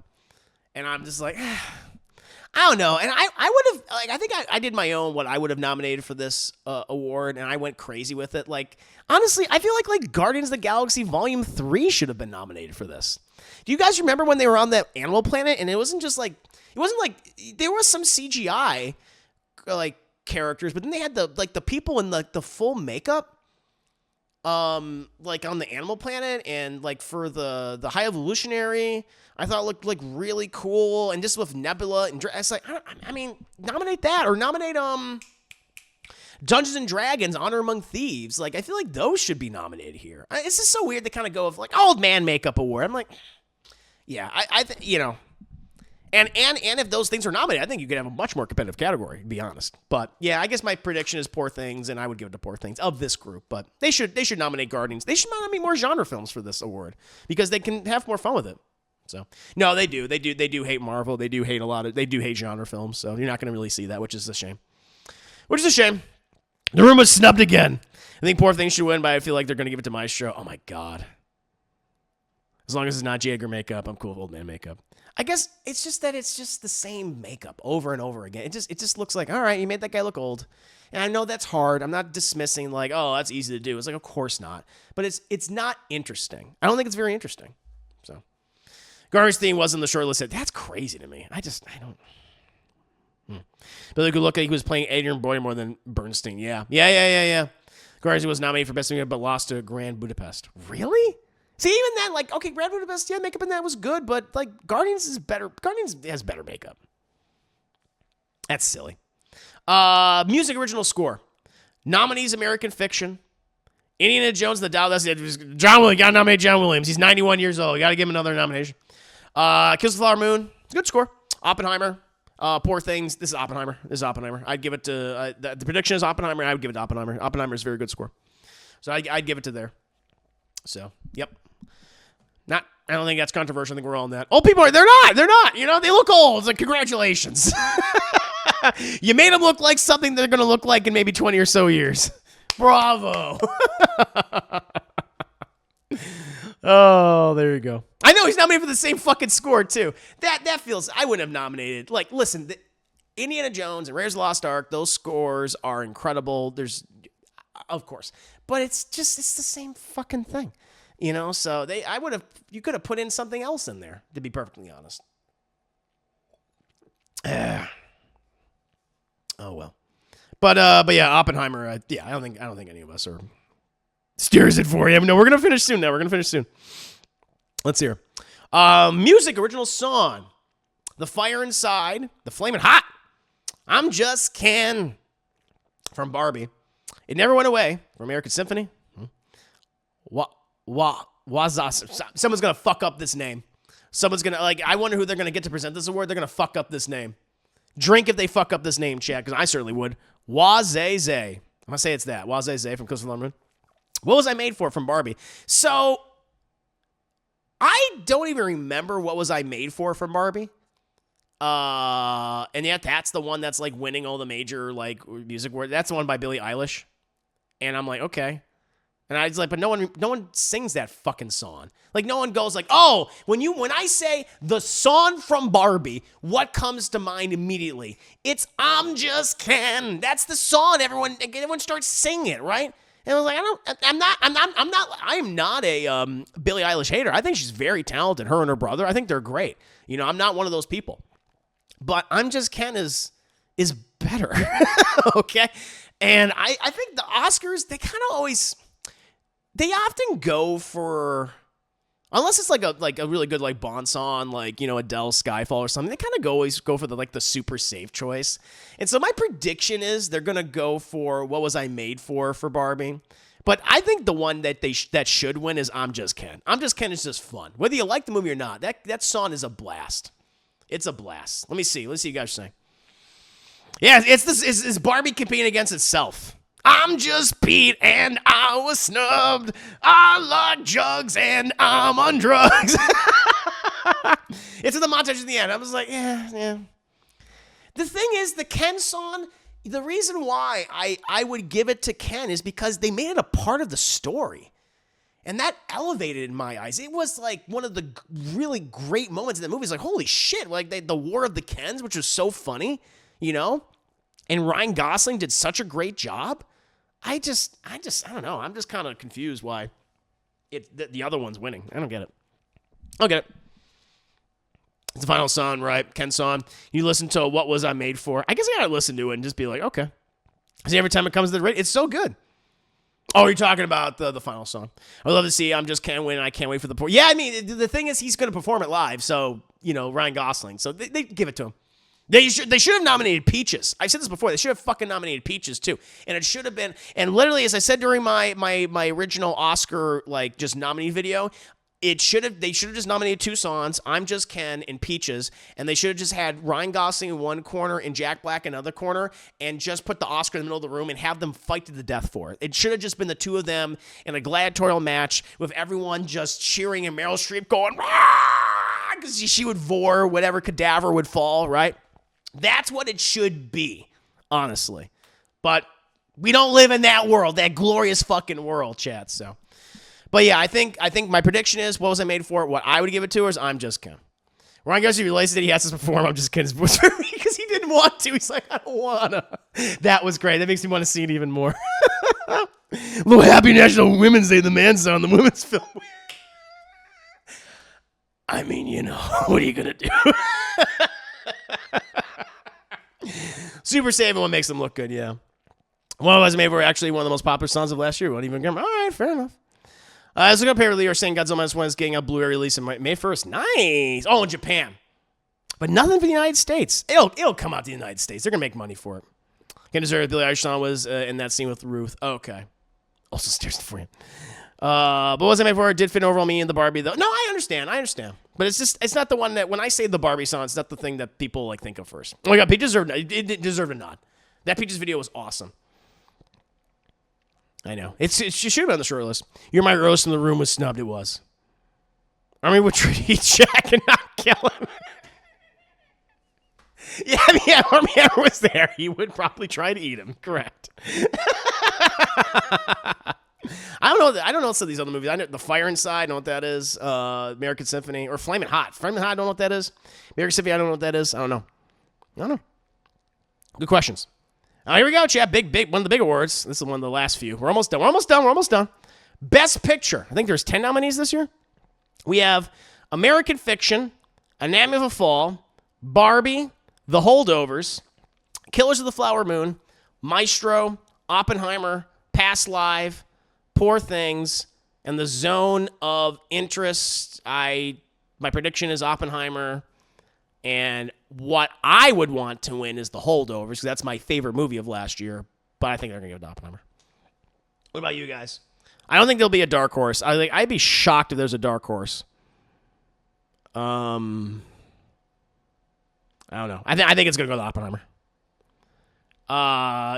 Speaker 1: and I'm just like, I don't know. And I would have, like, I think I did my own what I would have nominated for this award, and I went crazy with it. Like, honestly, I feel like Guardians of the Galaxy Volume 3 should have been nominated for this. Do you guys remember when they were on that Animal Planet, and it wasn't like there was some CGI like characters, but then they had the people in the full makeup, like on the Animal Planet, and like for the High Evolutionary, I thought it looked like really cool, and just with Nebula and it's like, I mean, nominate that or nominate Dungeons and Dragons: Honor Among Thieves. Like, I feel like those should be nominated here. It's just so weird to kind of go of like old man makeup award. I'm like, yeah, And if those things are nominated, I think you could have a much more competitive category, to be honest. But yeah, I guess my prediction is Poor Things, and I would give it to Poor Things of this group. But they should nominate Guardians. They should nominate more genre films for this award because they can have more fun with it. So no, they do hate Marvel. They do hate genre films. So you're not going to really see that, which is a shame. The room was snubbed again. I think Poor Things should win, but I feel like they're going to give it to Maestro. Oh my God. As long as it's not Jaeger makeup, I'm cool with old man makeup. I guess it's just the same makeup over and over again. It just looks like, all right, you made that guy look old. And I know that's hard. I'm not dismissing like, oh, that's easy to do. It's like, of course not. But it's not interesting. I don't think it's very interesting. So Garner's theme wasn't the short list. That's crazy to me. I don't. Billy could look like he was playing Adrian Brody more than Bernstein. Yeah. Guardians was nominated for Best Makeup, but lost to Grand Budapest. Really? See, even then, like, okay, Grand Budapest, yeah, makeup in that was good, but, like, Guardians is better. Guardians has better makeup. That's silly. Music original score. Nominees, American Fiction. Indiana Jones, The Dial. That's it. John Williams. Got to nominate John Williams. He's 91 years old. Got to give him another nomination. Kiss the Flower Moon. Good score. Oppenheimer. Poor Things. This is Oppenheimer. I'd give it to... the prediction is Oppenheimer. I would give it to Oppenheimer. Oppenheimer is a very good score. So I'd give it to there. So, yep. I don't think that's controversial. I think we're all in that. Old people they're not. You know, they look old. It's like, congratulations. You made them look like something they're going to look like in maybe 20 or so years. Bravo. Oh, there you go. I know he's nominated for the same fucking score, too. That feels, I wouldn't have nominated. Like, listen, Indiana Jones and Raiders of the Lost Ark, those scores are incredible. There's, of course. But it's the same fucking thing. You know, so you could have put in something else in there, to be perfectly honest. Oh well. But yeah, Oppenheimer, I don't think any of us are steers it for you. No, we're gonna finish soon Let's hear. Music, original song. The Fire Inside, The Flamin' Hot. I'm Just Ken from Barbie. It Never Went Away from American Symphony. Someone's gonna fuck up this name. Someone's gonna, like, I wonder who they're gonna get to present this award. They're gonna fuck up this name. Drink if they fuck up this name, chat, because I certainly would. Wazay. I'm gonna say it's that. Wazay from Kiss the Flower Moon. What Was I Made For from Barbie? So I don't even remember What Was I Made For from Barbie. And yet that's the one that's like winning all the major like music awards. That's the one by Billie Eilish. And I'm like, okay. And I was like, but no one sings that fucking song. Like, no one goes like, oh, when I say the song from Barbie, what comes to mind immediately? It's I'm Just Ken. That's the song everyone starts singing it, right? And I was like, I am not a Billie Eilish hater. I think she's very talented, her and her brother. I think they're great. You know, I'm not one of those people. But I'm Just Ken is better. Okay? And I think the Oscars, they kind of always... They often go for, unless it's like a really good like Bond song, like, you know, Adele Skyfall or something. They kind of always go for the super safe choice. And so my prediction is they're gonna go for What Was I Made For Barbie. But I think the one that that should win is I'm Just Ken. I'm Just Ken is just fun, whether you like the movie or not. That song is a blast. It's a blast. Let's see what you guys say. Yeah, it's Barbie competing against itself. I'm just Pete and I was snubbed. I like drugs and I'm on drugs. It's in the montage at the end. I was like, yeah. The thing is, the Ken song, the reason why I would give it to Ken is because they made it a part of the story. And that elevated in my eyes. It was like one of the really great moments in the movie. It's like, holy shit, like the War of the Kens, which was so funny, you know? And Ryan Gosling did such a great job. I don't know. I'm just kind of confused why the other one's winning. I don't get it. I'll get it. It's the final song, right? Ken's song. You listen to What Was I Made For? I guess I gotta listen to it and just be like, okay. See, every time it comes to the radio, it's so good. Oh, you're talking about the final song. I would love to see I'm Just Can't Win. I can't wait for the... Yeah, I mean, the thing is, he's going to perform it live, so, you know, Ryan Gosling. So they give it to him. They should have nominated Peaches. I've said this before. They should have fucking nominated Peaches too. And it should have been, and literally, as I said during my original Oscar like just nominee video, they should have just nominated two songs, I'm Just Ken and Peaches, and they should have just had Ryan Gosling in one corner and Jack Black in another corner, and just put the Oscar in the middle of the room and have them fight to the death for it. It should have just been the two of them in a gladiatorial match with everyone just cheering and Meryl Streep going, because she would vor whatever cadaver would fall, right? That's what it should be, honestly. But we don't live in that world, that glorious fucking world, chat. So, but yeah, I think my prediction is What Was I Made For? What I would give it to is I'm Just Ken. Ryan Gosling realizes that he has to perform I'm Just Ken because he didn't want to. He's like, I don't wanna. That was great. That makes me want to see it even more. Little Happy National Women's Day, the man song, the women's film. I mean, you know, what are you gonna do? Super Saiyan one makes them look good, yeah. One of us made were actually one of the most popular songs of last year. Won't even all right, fair enough. Let's look up here. You're saying Godzilla Minus One is getting a Blu-ray release on May 1st. Nice. Oh, in Japan. But nothing for the United States. It'll come out to the United States. They're going to make money for it. Can't deserve Billie Eilish song was in that scene with Ruth. Oh, okay. Also stairs for you. But what was I made for? It did fit overall me and the Barbie, though. No, I understand. But it's not the one that, when I say the Barbie song, it's not the thing that people like think of first. Oh my God, it deserved a nod. That Peaches video was awesome. I know. She should have been on the short list. You're my roast in the room was snubbed. It was. Army would try to eat Jack and not kill him. Yeah, Army Hammer was there. He would probably try to eat him. Correct. I don't know some of these other movies. I know The Fire Inside. I don't know what that is. American Symphony or Flamin' Hot. Flamin' Hot. I don't know what that is. American Symphony. I don't know what that is. I don't know. Good questions. Here we go, chat. Big. One of the big awards. This is one of the last few. We're almost done. Best Picture. I think there's 10 nominees this year. We have American Fiction, Anatomy of a Fall, Barbie, The Holdovers, Killers of the Flower Moon, Maestro, Oppenheimer, Past Live, Poor Things, and The Zone of Interest. My prediction is Oppenheimer, and what I would want to win is The Holdovers, because that's my favorite movie of last year, but I think they're going to give it to Oppenheimer. What about you guys? I don't think there'll be a dark horse. I'd be shocked if there's a dark horse. I don't know. I think it's going to go to Oppenheimer.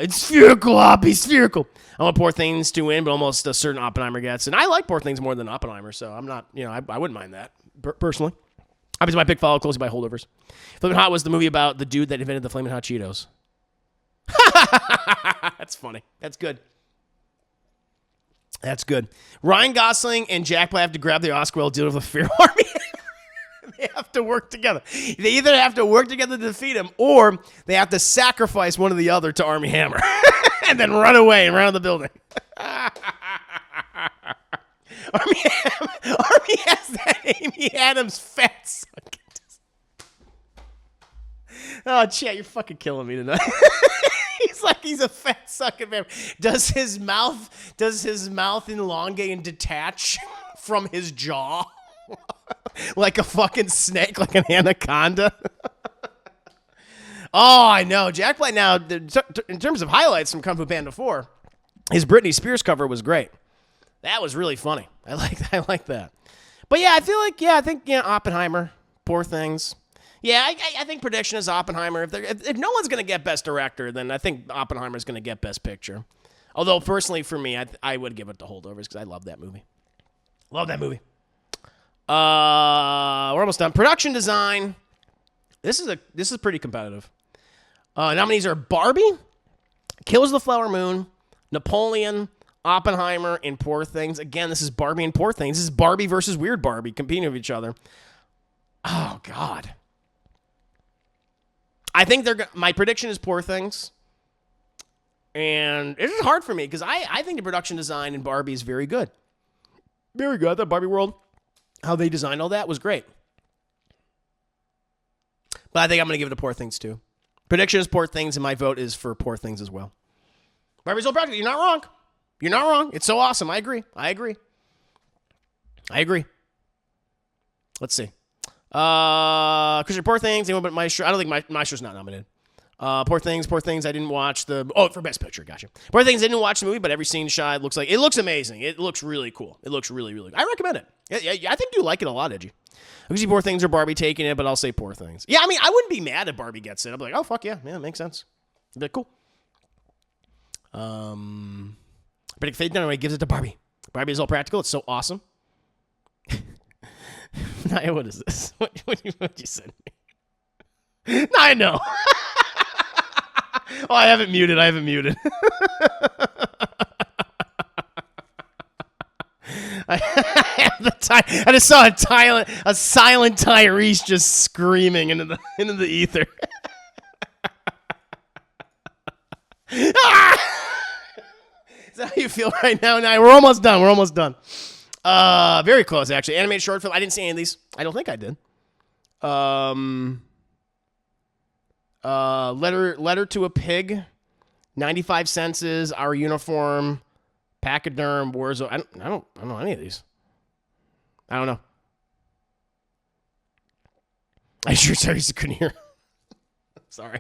Speaker 1: It's spherical, Oppie, spherical. I want Poor Things to win, but almost a certain Oppenheimer gets. And I like Poor Things more than Oppenheimer, so I'm not, I wouldn't mind that, personally. Obviously, my pick followed closely by Holdovers. Flamin' Hot was the movie about the dude that invented the Flamin' Hot Cheetos. That's funny. That's good. Ryan Gosling and Jack Black have to grab the Oscar while dealing with a fear army. They have to work together. They either have to work together to defeat him, or they have to sacrifice one or the other to Armie Hammer and then run away and run out of the building. Armie has that Amy Adams fat suck. Oh, chat, you're fucking killing me tonight. He's a fat sucking man. Does his mouth elongate and detach from his jaw? Like a fucking snake, like an anaconda. Oh, I know. Jack Black now, in terms of highlights from Kung Fu Panda 4, his Britney Spears cover was great. That was really funny. I like that. But yeah, I think Oppenheimer, Poor Things. Yeah, I think prediction is Oppenheimer. If no one's going to get Best Director, then I think Oppenheimer's going to get Best Picture. Although, personally, for me, I would give it to Holdovers because I love that movie. We're almost done. Production design. This is pretty competitive. Nominees are Barbie, Killers of the Flower Moon, Napoleon, Oppenheimer, and Poor Things. Again, this is Barbie and Poor Things. This is Barbie versus Weird Barbie competing with each other. Oh, God. I think my prediction is Poor Things. And it is hard for me because I think the production design in Barbie is very good. Very good. The Barbie world, how they designed all that was great. But I think I'm going to give it to Poor Things too. Prediction is Poor Things, and my vote is for Poor Things as well. Barbie's all practical. You're not wrong. It's so awesome. I agree. Let's see. Christian, Poor Things. Anyone but Maestro? I don't think Maestro's not nominated. Poor Things. I didn't watch for Best Picture. Gotcha. Poor Things. I didn't watch the movie, but every scene shot it looks amazing. It looks really cool. It looks really, really good. I recommend it. Yeah, I think you like it a lot, Edgy. I could see Poor Things or Barbie taking it, but I'll say Poor Things. Yeah, I mean, I wouldn't be mad if Barbie gets it. I'd be like, oh, fuck yeah. Yeah, it makes sense. It'd be cool. Predict Fate anyway gives it to Barbie. Barbie is all practical. It's so awesome. Naya, what is this? What you send me? No, I know. Oh, I haven't muted. I have the time. I just saw a silent Tyrese just screaming into the ether. Ah! Is that how you feel right now? Now we're almost done. Very close actually. Animated short film. I didn't see any of these. I don't think I did. Letter to a Pig, 95 Senses, Our Uniform, Pachyderm, Warzone. I don't know any of these. I don't know. I sure couldn't hear. Sorry.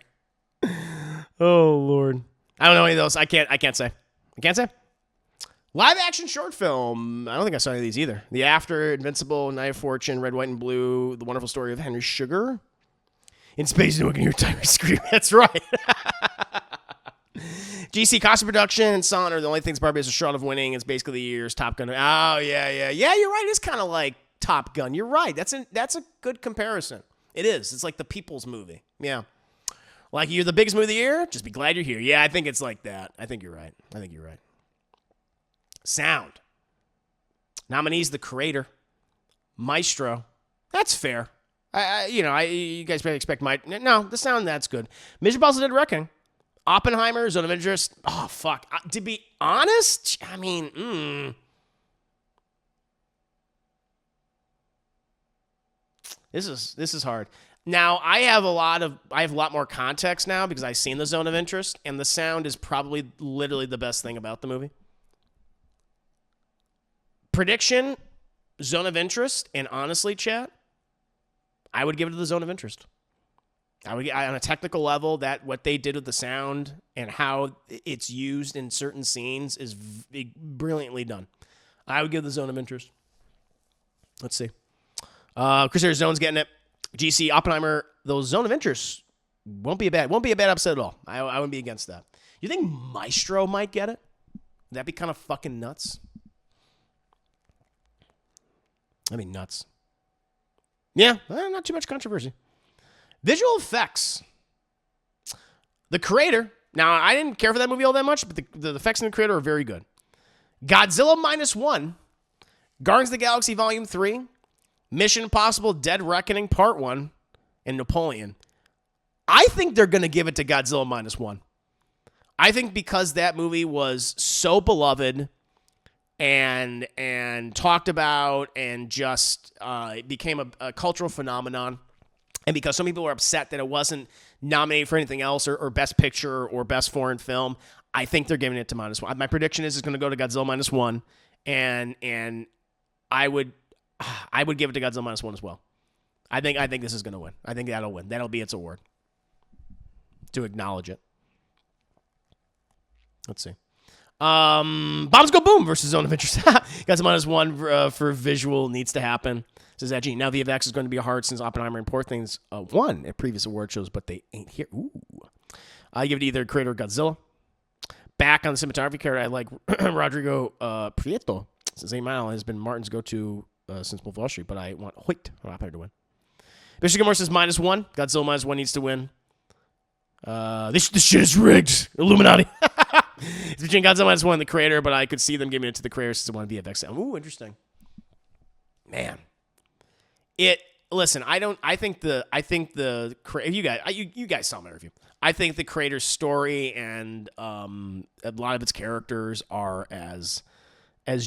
Speaker 1: Oh Lord. I don't know any of those. I can't say. I can't say. Live action short film. I don't think I saw any of these either. The After, Invincible, Night of Fortune, Red, White, and Blue, The Wonderful Story of Henry Sugar. In Space, no one can hear Tyree scream. That's right. GC costume production and sound are the only things Barbie has a shot of winning. It's basically the year's Top Gun. Oh yeah. You're right. It's kind of like Top Gun. You're right. That's a good comparison. It is. It's like the people's movie. Yeah. Like you're the biggest movie of the year. Just be glad you're here. Yeah, I think it's like that. I think you're right. Sound. Nominees: The Creator, Maestro. That's fair. You guys probably expect no, the sound, that's good. Mission Impossible: Dead Reckoning, Oppenheimer, Zone of Interest. Oh fuck. To be honest, I mean, this is hard. Now I have a lot more context now because I've seen the Zone of Interest, and the sound is probably literally the best thing about the movie. Prediction: Zone of Interest, and honestly, chat, I would give it to the Zone of Interest. On a technical level, that what they did with the sound and how it's used in certain scenes is brilliantly done. I would give the Zone of Interest. Let's see. Crusader Zone's getting it. GC Oppenheimer, those Zone of Interest won't be a bad upset at all. I wouldn't be against that. You think Maestro might get it? Would that be kind of fucking nuts? I mean, nuts. Yeah, not too much controversy. Visual effects. The Creator. Now, I didn't care for that movie all that much, but the effects in The Creator are very good. Godzilla -1, Guardians of the Galaxy Volume 3, Mission Impossible: Dead Reckoning Part 1, and Napoleon. I think they're going to give it to Godzilla -1. I think because that movie was so beloved and talked about and just it became a cultural phenomenon, and because some people were upset that it wasn't nominated for anything else or Best Picture or Best Foreign Film, I think they're giving it to -1. My prediction is it's going to go to Godzilla -1, and I would give it to Godzilla -1 as well. I think this is going to win. I think that'll win. That'll be its award to acknowledge it. Let's see. Bombs Go Boom versus Zone of Interest. Godzilla -1 for visual needs to happen. Says Edgey. Now VFX is going to be hard since Oppenheimer and Poor Things won at previous award shows, but they ain't here. Ooh. I give it to either Creator or Godzilla. Back on the cinematography character, I like Rodrigo Prieto. Since 8 Mile has been Martin's go-to since Wolf of Wall Street, but I want Hoyt or Oppenheimer to win. Bishop Gilmore says -1. Godzilla -1 needs to win. This shit is rigged. Illuminati. It's between Godzilla -1 and The Creator, but I could see them giving it to The Creator since it won VFX. Ooh, interesting. Man. Listen, I think the you guys saw my review. I think The Creator's story and a lot of its characters are as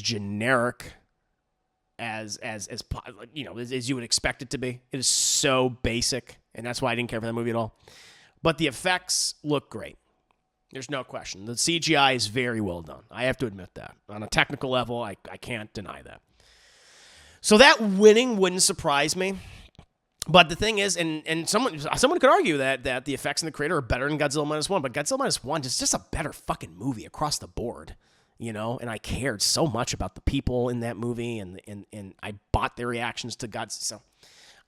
Speaker 1: generic as you would expect it to be. It is so basic, and that's why I didn't care for that movie at all. But the effects look great. There's no question. The CGI is very well done. I have to admit that. On a technical level, I can't deny that. So that winning wouldn't surprise me. But the thing is, and someone could argue that the effects in The Creator are better than Godzilla -1, but Godzilla -1 is just a better fucking movie across the board, And I cared so much about the people in that movie, and I bought their reactions to Godzilla. So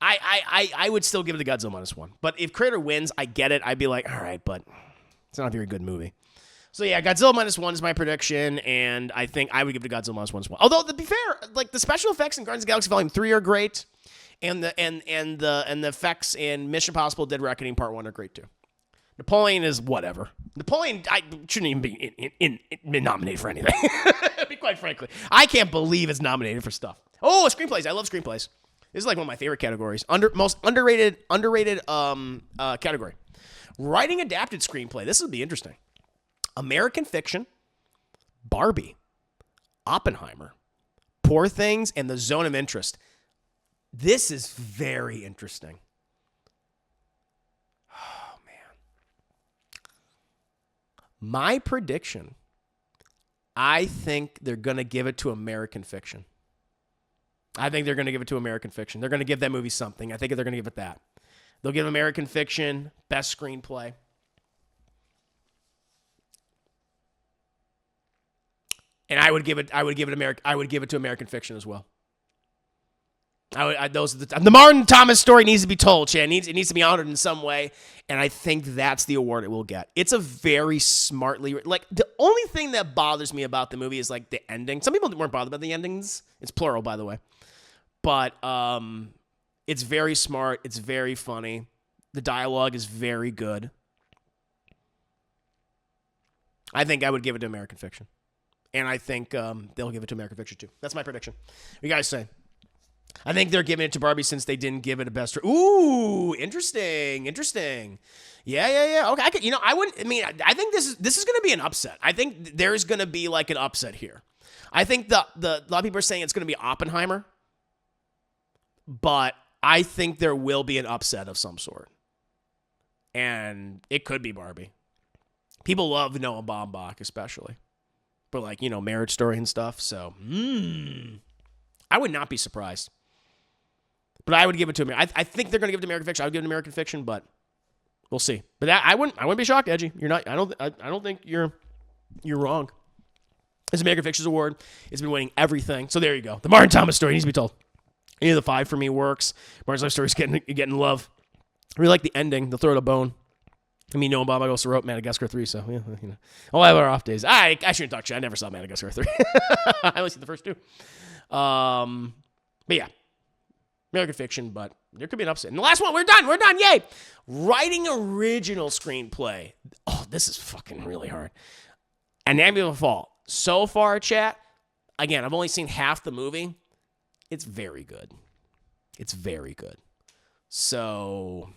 Speaker 1: I would still give it to Godzilla -1. But if Creator wins, I get it. I'd be like, all right, but it's not a very good movie. So yeah, Godzilla -1 is my prediction, and I think I would give it to Godzilla -1 as well. Although to be fair, like the special effects in Guardians of the Galaxy Volume 3 are great, and the effects in Mission Impossible: Dead Reckoning Part 1 are great too. Napoleon is whatever. Napoleon, I shouldn't even be nominated for anything. Quite frankly, I can't believe it's nominated for stuff. Oh, screenplays! I love screenplays. This is like one of my favorite categories. Most underrated category. Writing adapted screenplay. This would be interesting. American Fiction, Barbie, Oppenheimer, Poor Things, and The Zone of Interest. This is very interesting. Oh, man. My prediction, I think they're going to give it to American Fiction. I think they're going to give it to American Fiction. They're going to give that movie something. I think they're going to give it that. They'll give American Fiction best screenplay. And I would give it to American Fiction as well. The Martin Thomas story needs to be told, Chad. It needs to be honored in some way, and I think that's the award it will get. It's a very smartly, like, the only thing that bothers me about the movie is like the ending. Some people weren't bothered about the endings. It's plural, by the way, but it's very smart. It's very funny. The dialogue is very good. I think I would give it to American Fiction, and I think they'll give it to American Fiction too. That's my prediction. What you guys say? I think they're giving it to Barbie since they didn't give it a best. Ooh, interesting. Yeah. Okay, I think this is going to be an upset. I think there's going to be like an upset here. I think a lot of people are saying it's going to be Oppenheimer, but I think there will be an upset of some sort, and it could be Barbie. People love Noah Baumbach, especially for like Marriage Story and stuff. So, I would not be surprised. But I would give it to American. I think they're going to give it to American Fiction. I would give it to American Fiction, but we'll see. But I wouldn't be shocked, Edgey. You're not. I don't think you're wrong. It's American Fiction's award. It's been winning everything. So there you go. The Martin Thomas story needs to be told. Any of the 5 for me works. Martin's life story is getting love. I really like the ending. They'll throw it a bone. I mean, Noah Baumbach also wrote Madagascar 3, so yeah, I'll have our off days. I shouldn't talk shit. I never saw Madagascar 3. I only seen the first 2. But yeah, American Fiction, but there could be an upset. And the last one, we're done, yay! Writing original screenplay. Oh, this is fucking really hard. Anatomy of a Fall. So far, chat, again, I've only seen half the movie. It's very good. So,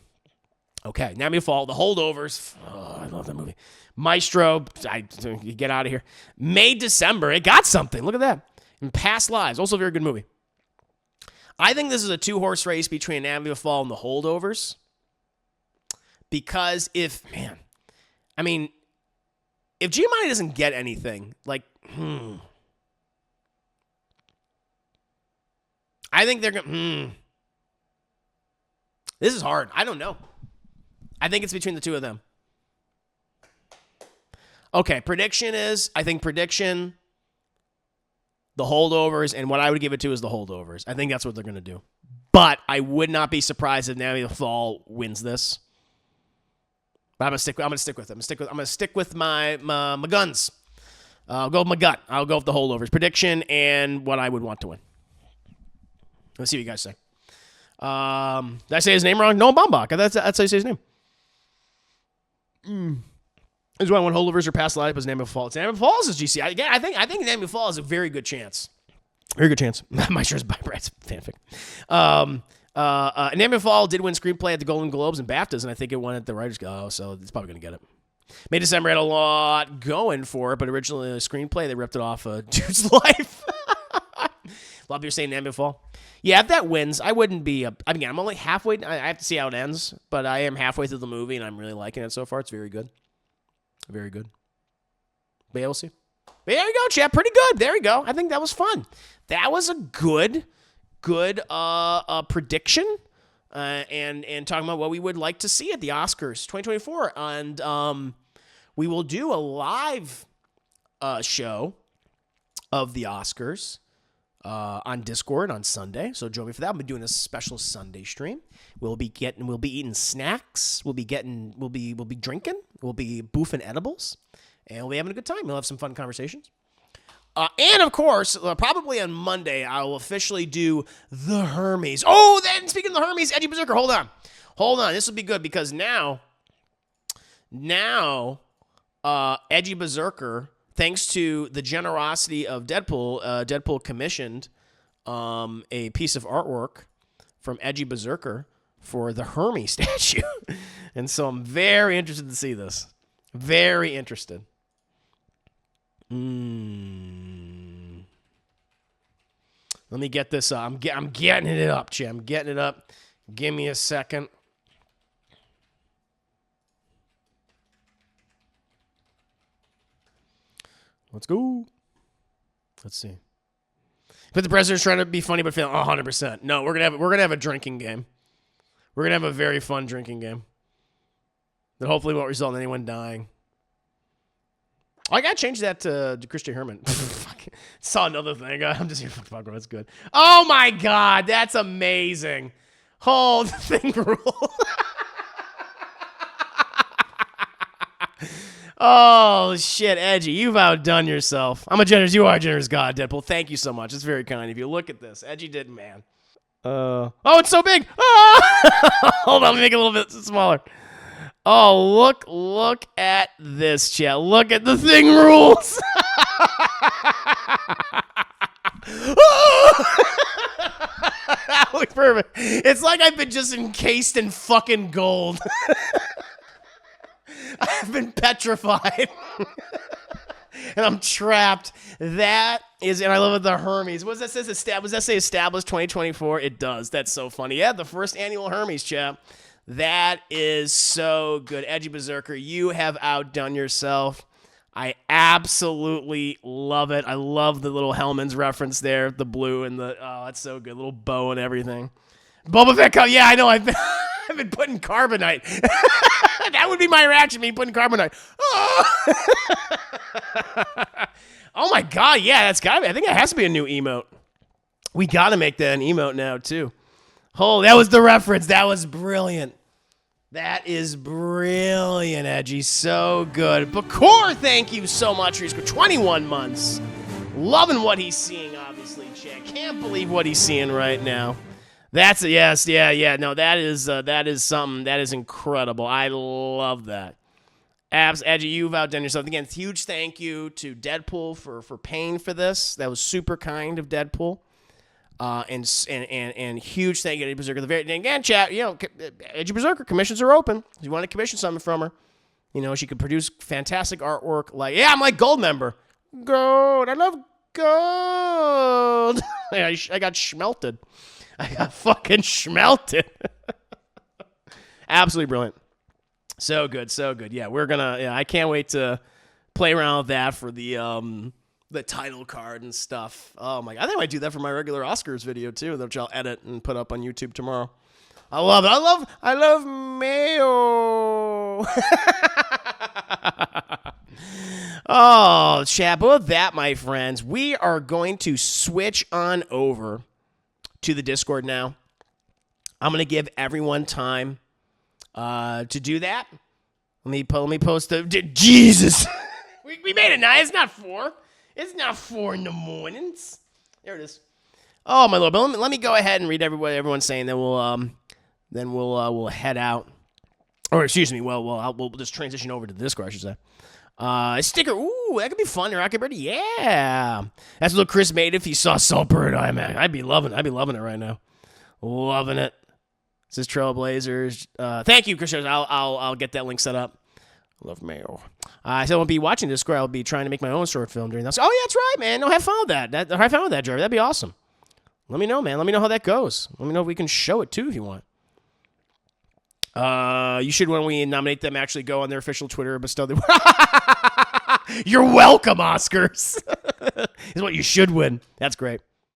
Speaker 1: okay, Anatomy of a Fall, The Holdovers. Oh, I love that movie. Maestro, get out of here. May, December, it got something. Look at that. And Past Lives, also a very good movie. I think this is a 2-horse race between Anatomy of a Fall and The Holdovers. Because if Giamatti doesn't get anything, like, I think they're going to, This is hard. I don't know. I think it's between the two of them. Okay, prediction, The Holdovers, and what I would give it to is The Holdovers. I think that's what they're going to do. But I would not be surprised if Anatomy of the Fall wins this. But I'm going to stick with it. I'm going to stick with my guns. I'll go with my gut. I'll go with The Holdovers. Prediction and what I would want to win. Let's see what you guys say. Did I say his name wrong? Noah Baumbach. That's how you say his name. This is why I want Holdovers or Past Lives, but Anatomy of a Fall. Anatomy of a Fall is GC. I think Anatomy of a Fall is a very good chance. Very good chance. My sure is by Brad's fanfic. Anatomy of a Fall did win screenplay at the Golden Globes and BAFTAs, and I think it won at the Writers Guild, so it's probably going to get it. May, December had a lot going for it, but originally the screenplay, they ripped it off a dude's life. A lot of people saying Anatomy of a Fall. Yeah, if that wins, I wouldn't be. I'm only halfway. I have to see how it ends, but I am halfway through the movie, and I'm really liking it so far. It's very good. Very good. But yeah, we'll see. But there you go, chat. Pretty good. There you go. I think that was fun. That was a good prediction and talking about what we would like to see at the Oscars 2024. And we will do a live show of the Oscars on Discord on Sunday. So join me for that. I'll be doing a special Sunday stream. We'll be eating snacks. We'll be drinking. We'll be boofing edibles, and we'll be having a good time. We'll have some fun conversations. And of course, probably on Monday, I will officially do the Hermies. Oh, then speaking of the Hermies, Edgey Berzerker, hold on. This will be good because now, Edgey Berzerker, thanks to the generosity of Deadpool, Deadpool commissioned a piece of artwork from Edgey Berzerker for the Hermie statue. And so I'm very interested to see this. Very interested. Let me get this up. I'm getting it up, Jim. I'm getting it up. Give me a second. Let's go. Let's see. But the Berzerker's trying to be funny, but failing 100%. No, we're gonna have a drinking game. We're gonna have a very fun drinking game that hopefully won't result in anyone dying. Oh, I gotta change that to Christian Herman. Saw another thing. I'm just here for fuck. That's good. Oh my god, that's amazing. Oh, the thing rule. Oh, shit, Edgey, you've outdone yourself. You are a generous god, Deadpool. Thank you so much. It's very kind of you. Look at this. Edgey did, man. Oh, it's so big. Oh! Hold on, let me make it a little bit smaller. Oh, look at this, chat. Look at the thing rules. That looks perfect. It's like I've been just encased in fucking gold. I've been petrified. And I'm trapped. That is, and I love it, the Hermies. What does that say? Was that say established 2024? It does. That's so funny. Yeah, the first annual Hermies, chap. That is so good. Edgey Berzerker, you have outdone yourself. I absolutely love it. I love the little Hellman's reference there, the blue and the, oh, that's so good. Little bow and everything. Boba Fett, yeah, I know. I've been putting carbonite. That would be my reaction, me putting carbonite. Oh, oh my god, yeah, that's gotta be. I think it has to be a new emote. We gotta make that an emote now too. Oh, that was the reference. That was brilliant. That is brilliant, Edgey. So good. Bakor, thank you so much for 21 months. Loving what he's seeing, obviously, Chad. Can't believe what he's seeing right now. That's a yes, yeah. No, that is something that is incredible. I love that. Edgey, you've outdone yourself. Again, huge thank you to Deadpool for paying for this. That was super kind of Deadpool. And huge thank you to Berzerker. Again, chat, Edgey Berzerker, commissions are open. If you want to commission something from her, she could produce fantastic artwork. Like, yeah, I'm like gold member. Gold. I love gold. I got schmelted. I got fucking schmelted. Absolutely brilliant. So good, so good. Yeah, I can't wait to play around with that for the title card and stuff. Oh my god. I think I might do that for my regular Oscars video too, which I'll edit and put up on YouTube tomorrow. I love it. I love mayo. Oh, chat. But with that, my friends, we are going to switch on over to the Discord now. I'm going to give everyone time to do that. Let me post the... Jesus! we made it now. It's not 4. It's not 4 in the mornings. There it is. Oh, my lord. But let me go ahead and read what everyone's saying. Then we'll head out. Or excuse me. We'll just transition over to the Discord, I should say. A sticker. Ooh, that could be fun. Rocket Bird. Yeah. That's what Chris made if he saw Saltbird. I'd be loving it right now. Loving it. This is Trailblazers. Thank you, Chris. I'll get that link set up. Love mayo. I said I won't be watching Discord. I'll be trying to make my own short film during this. Oh, yeah, that's right, man. No, have fun with that. Have fun with that, Jerry. That'd be awesome. Let me know, man. Let me know how that goes. Let me know if we can show it, too, if you want. You should, when we nominate them, actually go on their official Twitter and bestow the... You're welcome, Oscars. Is what you should win. That's great.